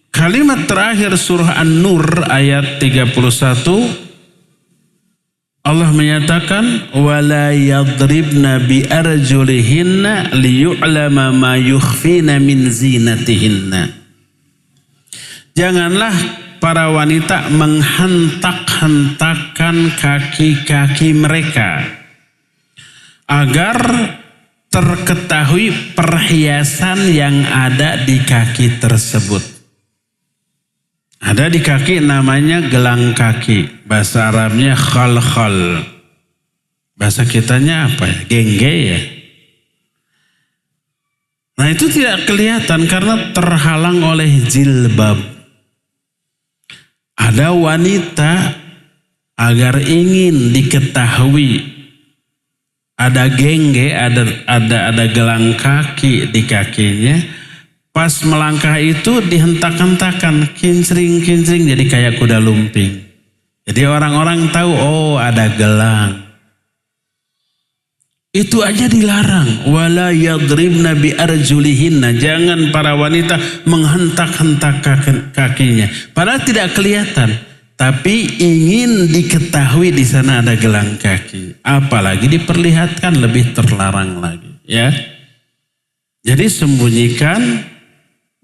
kalimat terakhir surah An-Nur ayat 31, Allah menyatakan wala yadribna bi arjulihinna liyu'lama ma yukhfina min zinatihinna. Janganlah para wanita menghentak-hentakkan kaki-kaki mereka agar terketahui perhiasan yang ada di kaki tersebut. Ada di kaki namanya gelang kaki. Bahasa Arabnya khal-khal. Bahasa kitanya apa ya? Gengge ya. Nah itu tidak kelihatan karena terhalang oleh jilbab. Ada wanita agar ingin diketahui ada gengge, ada gelang kaki di kakinya, Pas melangkah itu dihentak-hentakan, kincring-kincring jadi kayak kuda lumping. Jadi orang-orang tahu, oh ada gelang. Itu aja dilarang. Wala yadribna bi arjulihinna. Jangan para wanita menghentak-hentak kakinya. Padahal tidak kelihatan. Tapi ingin diketahui di sana ada gelang kaki. Apalagi diperlihatkan, lebih terlarang lagi. Ya. Jadi sembunyikan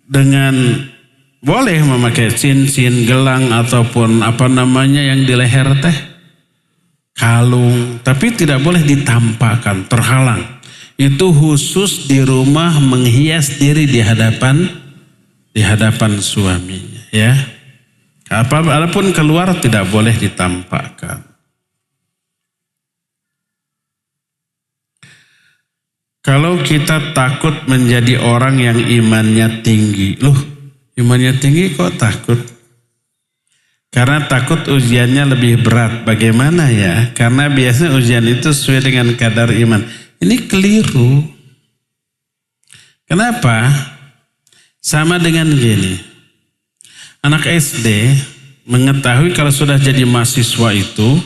dengan boleh memakai cincin, gelang ataupun apa namanya yang di leher teh. Kalung, tapi tidak boleh ditampakkan, terhalang. Itu khusus di rumah menghias diri di hadapan suaminya, ya. Apapun keluar tidak boleh ditampakkan. Kalau kita takut menjadi orang yang imannya tinggi, loh, imannya tinggi kok takut? Karena takut ujiannya lebih berat. Bagaimana ya? Karena biasanya ujian itu sesuai dengan kadar iman. Ini keliru. Kenapa? Sama dengan gini. Anak SD mengetahui kalau sudah jadi mahasiswa itu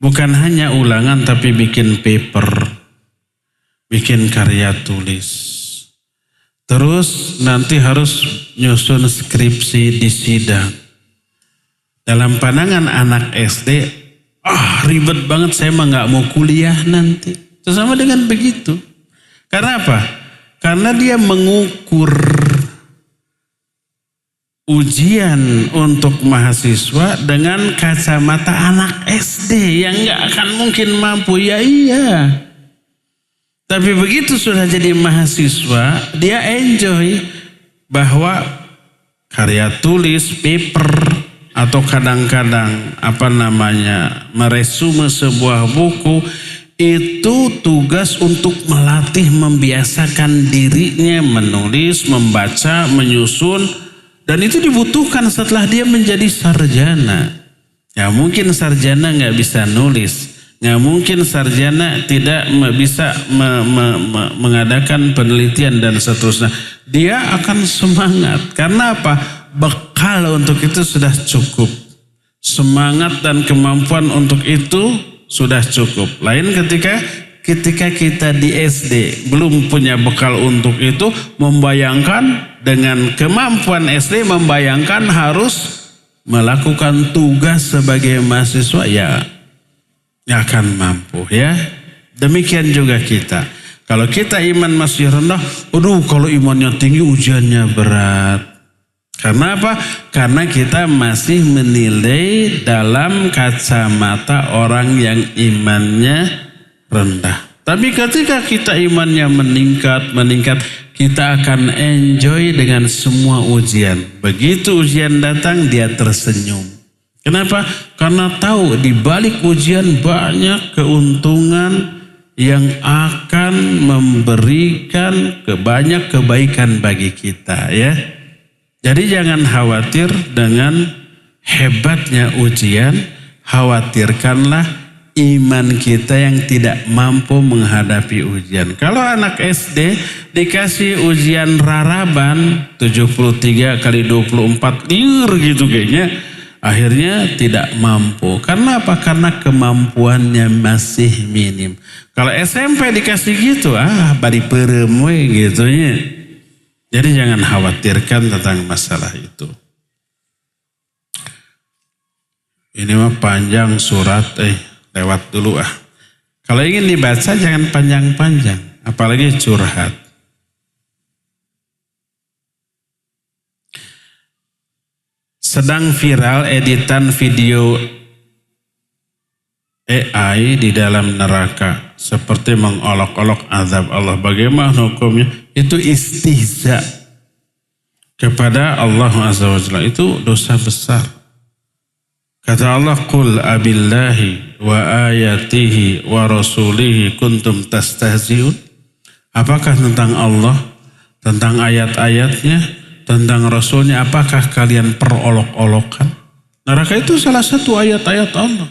bukan hanya ulangan tapi bikin paper, bikin karya tulis. Terus nanti harus nyusun skripsi di sidang. Dalam pandangan anak SD, ribet banget, saya mah nggak mau kuliah nanti. Itu sama dengan begitu. Karena apa? Karena dia mengukur ujian untuk mahasiswa dengan kacamata anak SD yang nggak akan mungkin mampu. Ya iya. Tapi begitu sudah jadi mahasiswa, dia enjoy bahwa karya tulis, paper, atau kadang-kadang meresume sebuah buku, itu tugas untuk melatih, membiasakan dirinya menulis, membaca, menyusun, dan itu dibutuhkan setelah dia menjadi sarjana. Ya mungkin sarjana nggak bisa nulis, nggak mungkin sarjana tidak bisa mengadakan penelitian dan seterusnya. Dia akan semangat karena apa? Bekal untuk itu sudah cukup. Semangat dan kemampuan untuk itu sudah cukup. Lain ketika kita di SD belum punya bekal untuk itu, membayangkan dengan kemampuan SD, membayangkan harus melakukan tugas sebagai mahasiswa, ya akan mampu ya. Demikian juga kita. Kalau kita iman masih rendah, kalau imannya tinggi ujiannya berat. Karena apa? Karena kita masih menilai dalam kacamata orang yang imannya rendah. Tapi ketika kita imannya meningkat, kita akan enjoy dengan semua ujian. Begitu ujian datang, dia tersenyum. Kenapa? Karena tahu di balik ujian banyak keuntungan yang akan memberikan banyak kebaikan bagi kita, ya. Jadi jangan khawatir dengan hebatnya ujian, khawatirkanlah iman kita yang tidak mampu menghadapi ujian. Kalau anak SD dikasih ujian raraban 73 kali 24 gitu kayaknya, akhirnya tidak mampu. Karena apa? Karena kemampuannya masih minim. Kalau SMP dikasih gitu, bari perem we gitunya. Jadi jangan khawatirkan tentang masalah itu. Ini mah panjang surat, lewat dulu . Kalau ingin dibaca jangan panjang-panjang, apalagi curhat. Sedang viral editan video AI di dalam neraka, seperti mengolok-olok azab Allah. Bagaimana hukumnya? Itu istihza kepada Allah Azza wa Jalla. Itu dosa besar. Kata Allah, qul abillahi wa ayatihi wa rasulihi kuntum tastahzi'un. Apakah tentang Allah, tentang ayat-ayatnya, tentang Rasulnya, apakah kalian perolok-olokan? Neraka itu salah satu ayat-ayat Allah.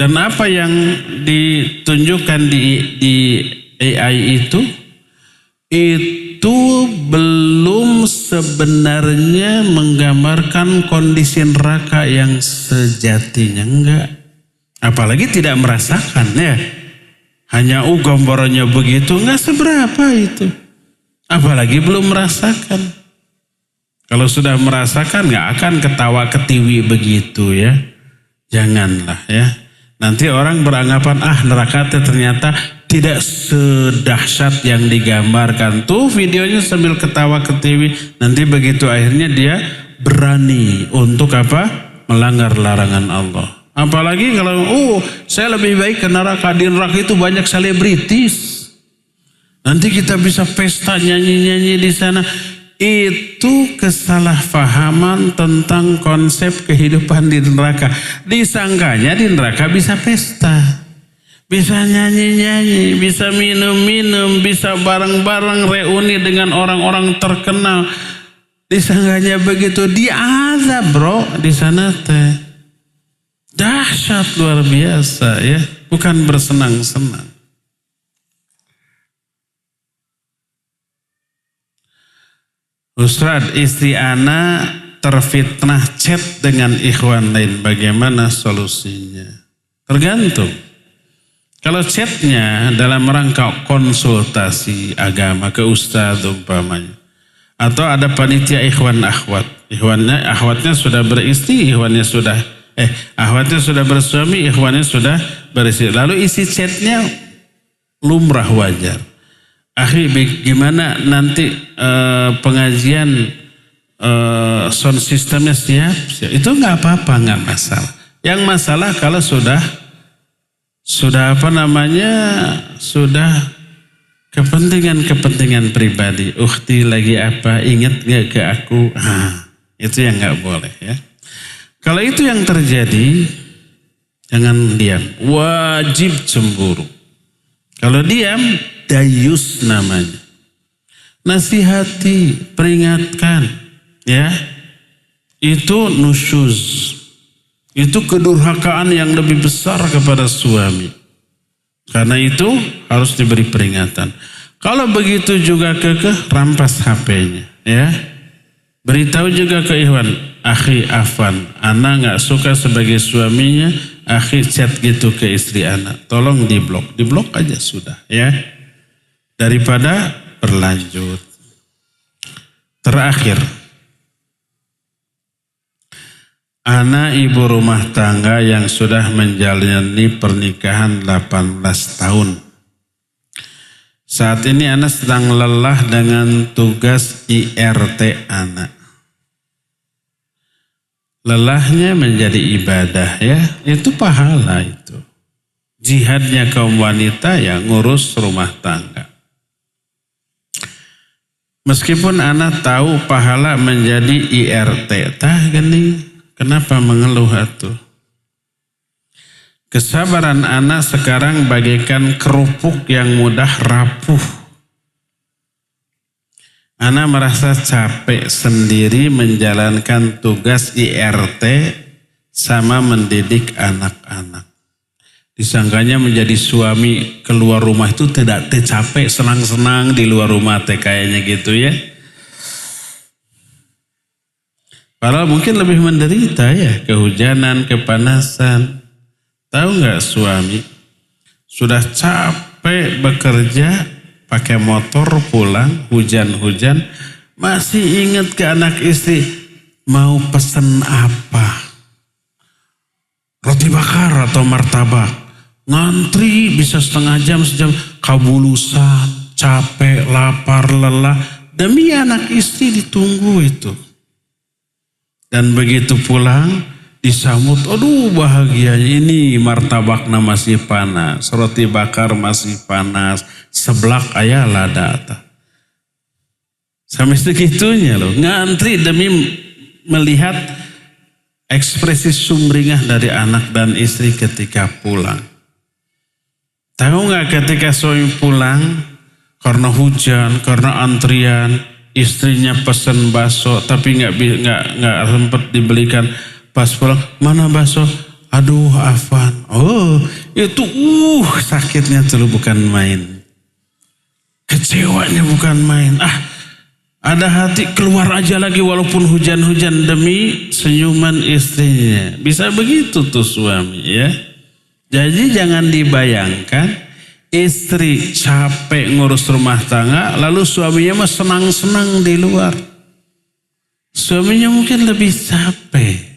Dan apa yang ditunjukkan di AI itu itu belum sebenarnya menggambarkan kondisi neraka yang sejatinya, enggak. Apalagi tidak merasakan ya. Hanya gambarannya begitu, enggak seberapa itu. Apalagi belum merasakan. Kalau sudah merasakan enggak akan ketawa ketiwi begitu ya. Janganlah ya. Nanti orang beranggapan neraka ternyata tidak sedahsyat yang digambarkan. Tuh videonya sambil ketawa ketiwi. Nanti begitu akhirnya dia berani untuk apa? Melanggar larangan Allah. Apalagi kalau saya lebih baik ke neraka. Di neraka itu banyak selebritis. Nanti kita bisa pesta nyanyi-nyanyi di sana. Itu kesalahpahaman tentang konsep kehidupan di neraka. Disangkanya di neraka bisa pesta, bisa nyanyi-nyanyi, bisa minum-minum, bisa bareng-bareng reuni dengan orang-orang terkenal. Disangkanya begitu, diazab bro di sana teh. Dahsyat luar biasa ya, bukan bersenang-senang. Ustaz, istri ana terfitnah chat dengan ikhwan lain. Bagaimana solusinya? Tergantung. Kalau chatnya dalam rangka konsultasi agama ke ustaz umpamanya. Atau ada panitia ikhwan akhwat. Akhwatnya sudah beristri, akhwatnya sudah bersuami, ikhwannya sudah beristri. Lalu isi chatnya lumrah wajar. Akhi, gimana nanti pengajian sound systemnya siap? Itu nggak apa-apa, nggak masalah. Yang masalah kalau sudah sudah kepentingan pribadi. Ukhti lagi apa? Ingat nggak ke aku? Itu yang nggak boleh ya. Kalau itu yang terjadi, jangan diam. Wajib cemburu. Kalau diam, dayus namanya. Nasihati, peringatkan, ya. Itu nusyuz. Itu kedurhakaan yang lebih besar kepada suami. Karena itu harus diberi peringatan. Kalau begitu juga kekeh, rampas HP-nya, ya. Beritahu juga ke ikhwan, akhi afan, ana nggak suka sebagai suaminya, akhi chat gitu ke istri ana, tolong diblok aja sudah, ya. Daripada berlanjut. Terakhir, ana ibu rumah tangga yang sudah menjalani pernikahan 18 tahun. Saat ini ana sedang lelah dengan tugas IRT ana. Lelahnya menjadi ibadah ya, itu pahala itu. Jihadnya kaum wanita ya ngurus rumah tangga. Meskipun anak tahu pahala menjadi IRT, tah gini, kenapa mengeluh atuh? Kesabaran anak sekarang bagaikan kerupuk yang mudah rapuh. Anak merasa capek sendiri menjalankan tugas IRT sama mendidik anak-anak. Disangkanya menjadi suami keluar rumah itu tidak capek, senang-senang di luar rumah kayaknya gitu ya. Padahal mungkin lebih menderita ya, kehujanan, kepanasan. Tahu nggak suami sudah capek bekerja pakai motor pulang hujan-hujan masih ingat ke anak istri mau pesen apa, roti bakar atau martabak, ngantri bisa setengah jam sejam, kabulusan, capek, lapar, lelah demi anak istri ditunggu itu. Dan begitu pulang disambut, aduh bahagianya, ini martabaknya masih panas, roti bakar masih panas, seblak ayah lada. Sampai segitunya loh, ngantri demi melihat ekspresi sumringah dari anak dan istri ketika pulang. Tahu nggak ketika suami pulang karena hujan, karena antrian, istrinya pesen bakso tapi nggak sempat dibelikan. Pas pulang, mana bakso? Aduh Afan. Oh itu sakitnya tuh bukan main. Kecewanya bukan main. Ada hati keluar aja lagi walaupun hujan-hujan demi senyuman istrinya. Bisa begitu tuh suami ya. Jadi jangan dibayangkan istri capek ngurus rumah tangga lalu suaminya mah senang-senang di luar. Suaminya mungkin lebih capek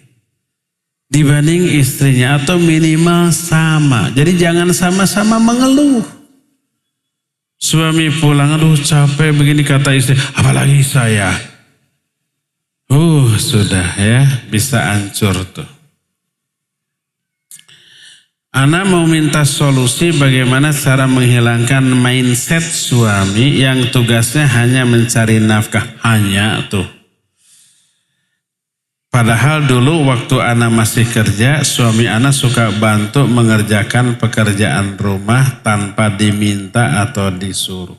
dibanding istrinya atau minimal sama. Jadi jangan sama-sama mengeluh. Suami pulang, aduh capek begini kata istri, apalagi saya. Sudah ya, bisa hancur tuh. Ana mau minta solusi bagaimana cara menghilangkan mindset suami yang tugasnya hanya mencari nafkah. Hanya tuh. Padahal dulu waktu Ana masih kerja, suami Ana suka bantu mengerjakan pekerjaan rumah tanpa diminta atau disuruh.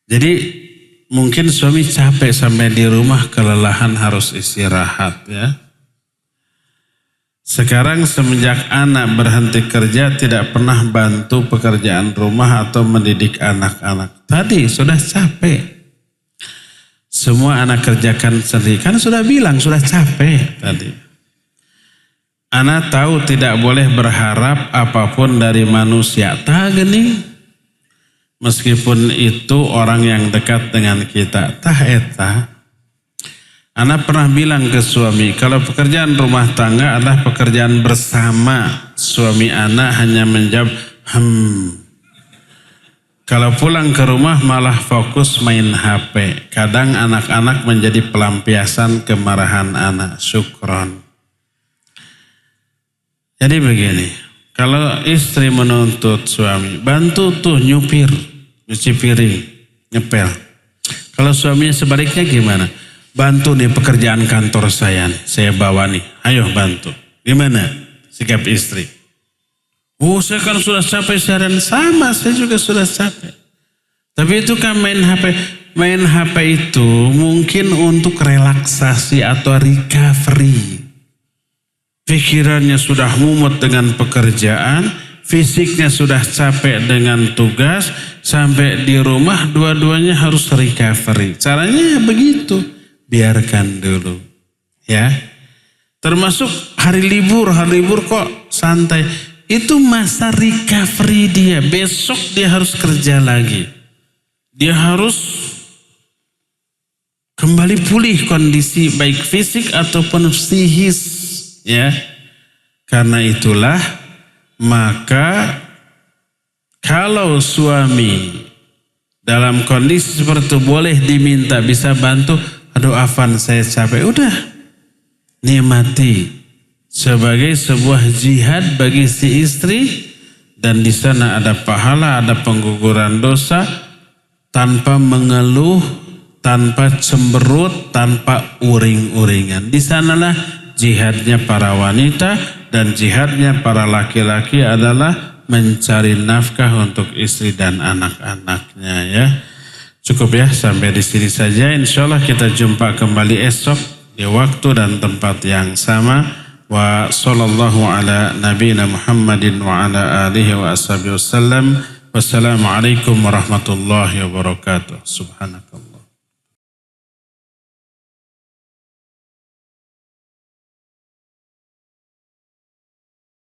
Jadi mungkin suami capek sampai di rumah kelelahan harus istirahat ya. Sekarang semenjak Ana berhenti kerja tidak pernah bantu pekerjaan rumah atau mendidik anak-anak. Tadi sudah capek. Semua anak kerjakan sendiri. Kan sudah bilang, sudah capek tadi. Anak tahu tidak boleh berharap apapun dari manusia. Tah gini. Meskipun itu orang yang dekat dengan kita. Tah eta. Anak pernah bilang ke suami, kalau pekerjaan rumah tangga adalah pekerjaan bersama. Suami anak hanya menjawab, Kalau pulang ke rumah malah fokus main HP. Kadang anak-anak menjadi pelampiasan kemarahan anak. Syukron. Jadi begini, kalau istri menuntut suami, bantu tuh nyupir, nyuci piring, ngepel. Kalau suaminya sebaliknya gimana? Bantu nih pekerjaan kantor saya nih, saya bawa nih, ayo bantu. Gimana sikap istri? Saya kan sudah capek seharian. Sama, saya juga sudah capek. Tapi itu kan main HP. Main HP itu mungkin untuk relaksasi atau recovery. Pikirannya sudah mumet dengan pekerjaan. Fisiknya sudah capek dengan tugas. Sampai di rumah dua-duanya harus recovery. Caranya begitu. Biarkan dulu. Ya. Termasuk hari libur kok santai. Itu masa recovery dia. Besok dia harus kerja lagi. Dia harus kembali pulih kondisi baik fisik ataupun psikis. Ya. Karena itulah maka kalau suami dalam kondisi seperti itu boleh diminta bisa bantu. Aduh Afan saya capek. Udah nikmati. Sebagai sebuah jihad bagi si istri dan di sana ada pahala, ada pengguguran dosa tanpa mengeluh, tanpa cemberut, tanpa uring-uringan. Di sanalah jihadnya para wanita dan jihadnya para laki-laki adalah mencari nafkah untuk istri dan anak-anaknya ya. Cukup ya sampai di sini saja. Insyaallah kita jumpa kembali esok di waktu dan tempat yang sama. Wa sallallahu ala nabiyina Muhammadin wa ala alihi wa ashabihi wasallam. Wassalamualaikum warahmatullahi wabarakatuh. Subhanakallah.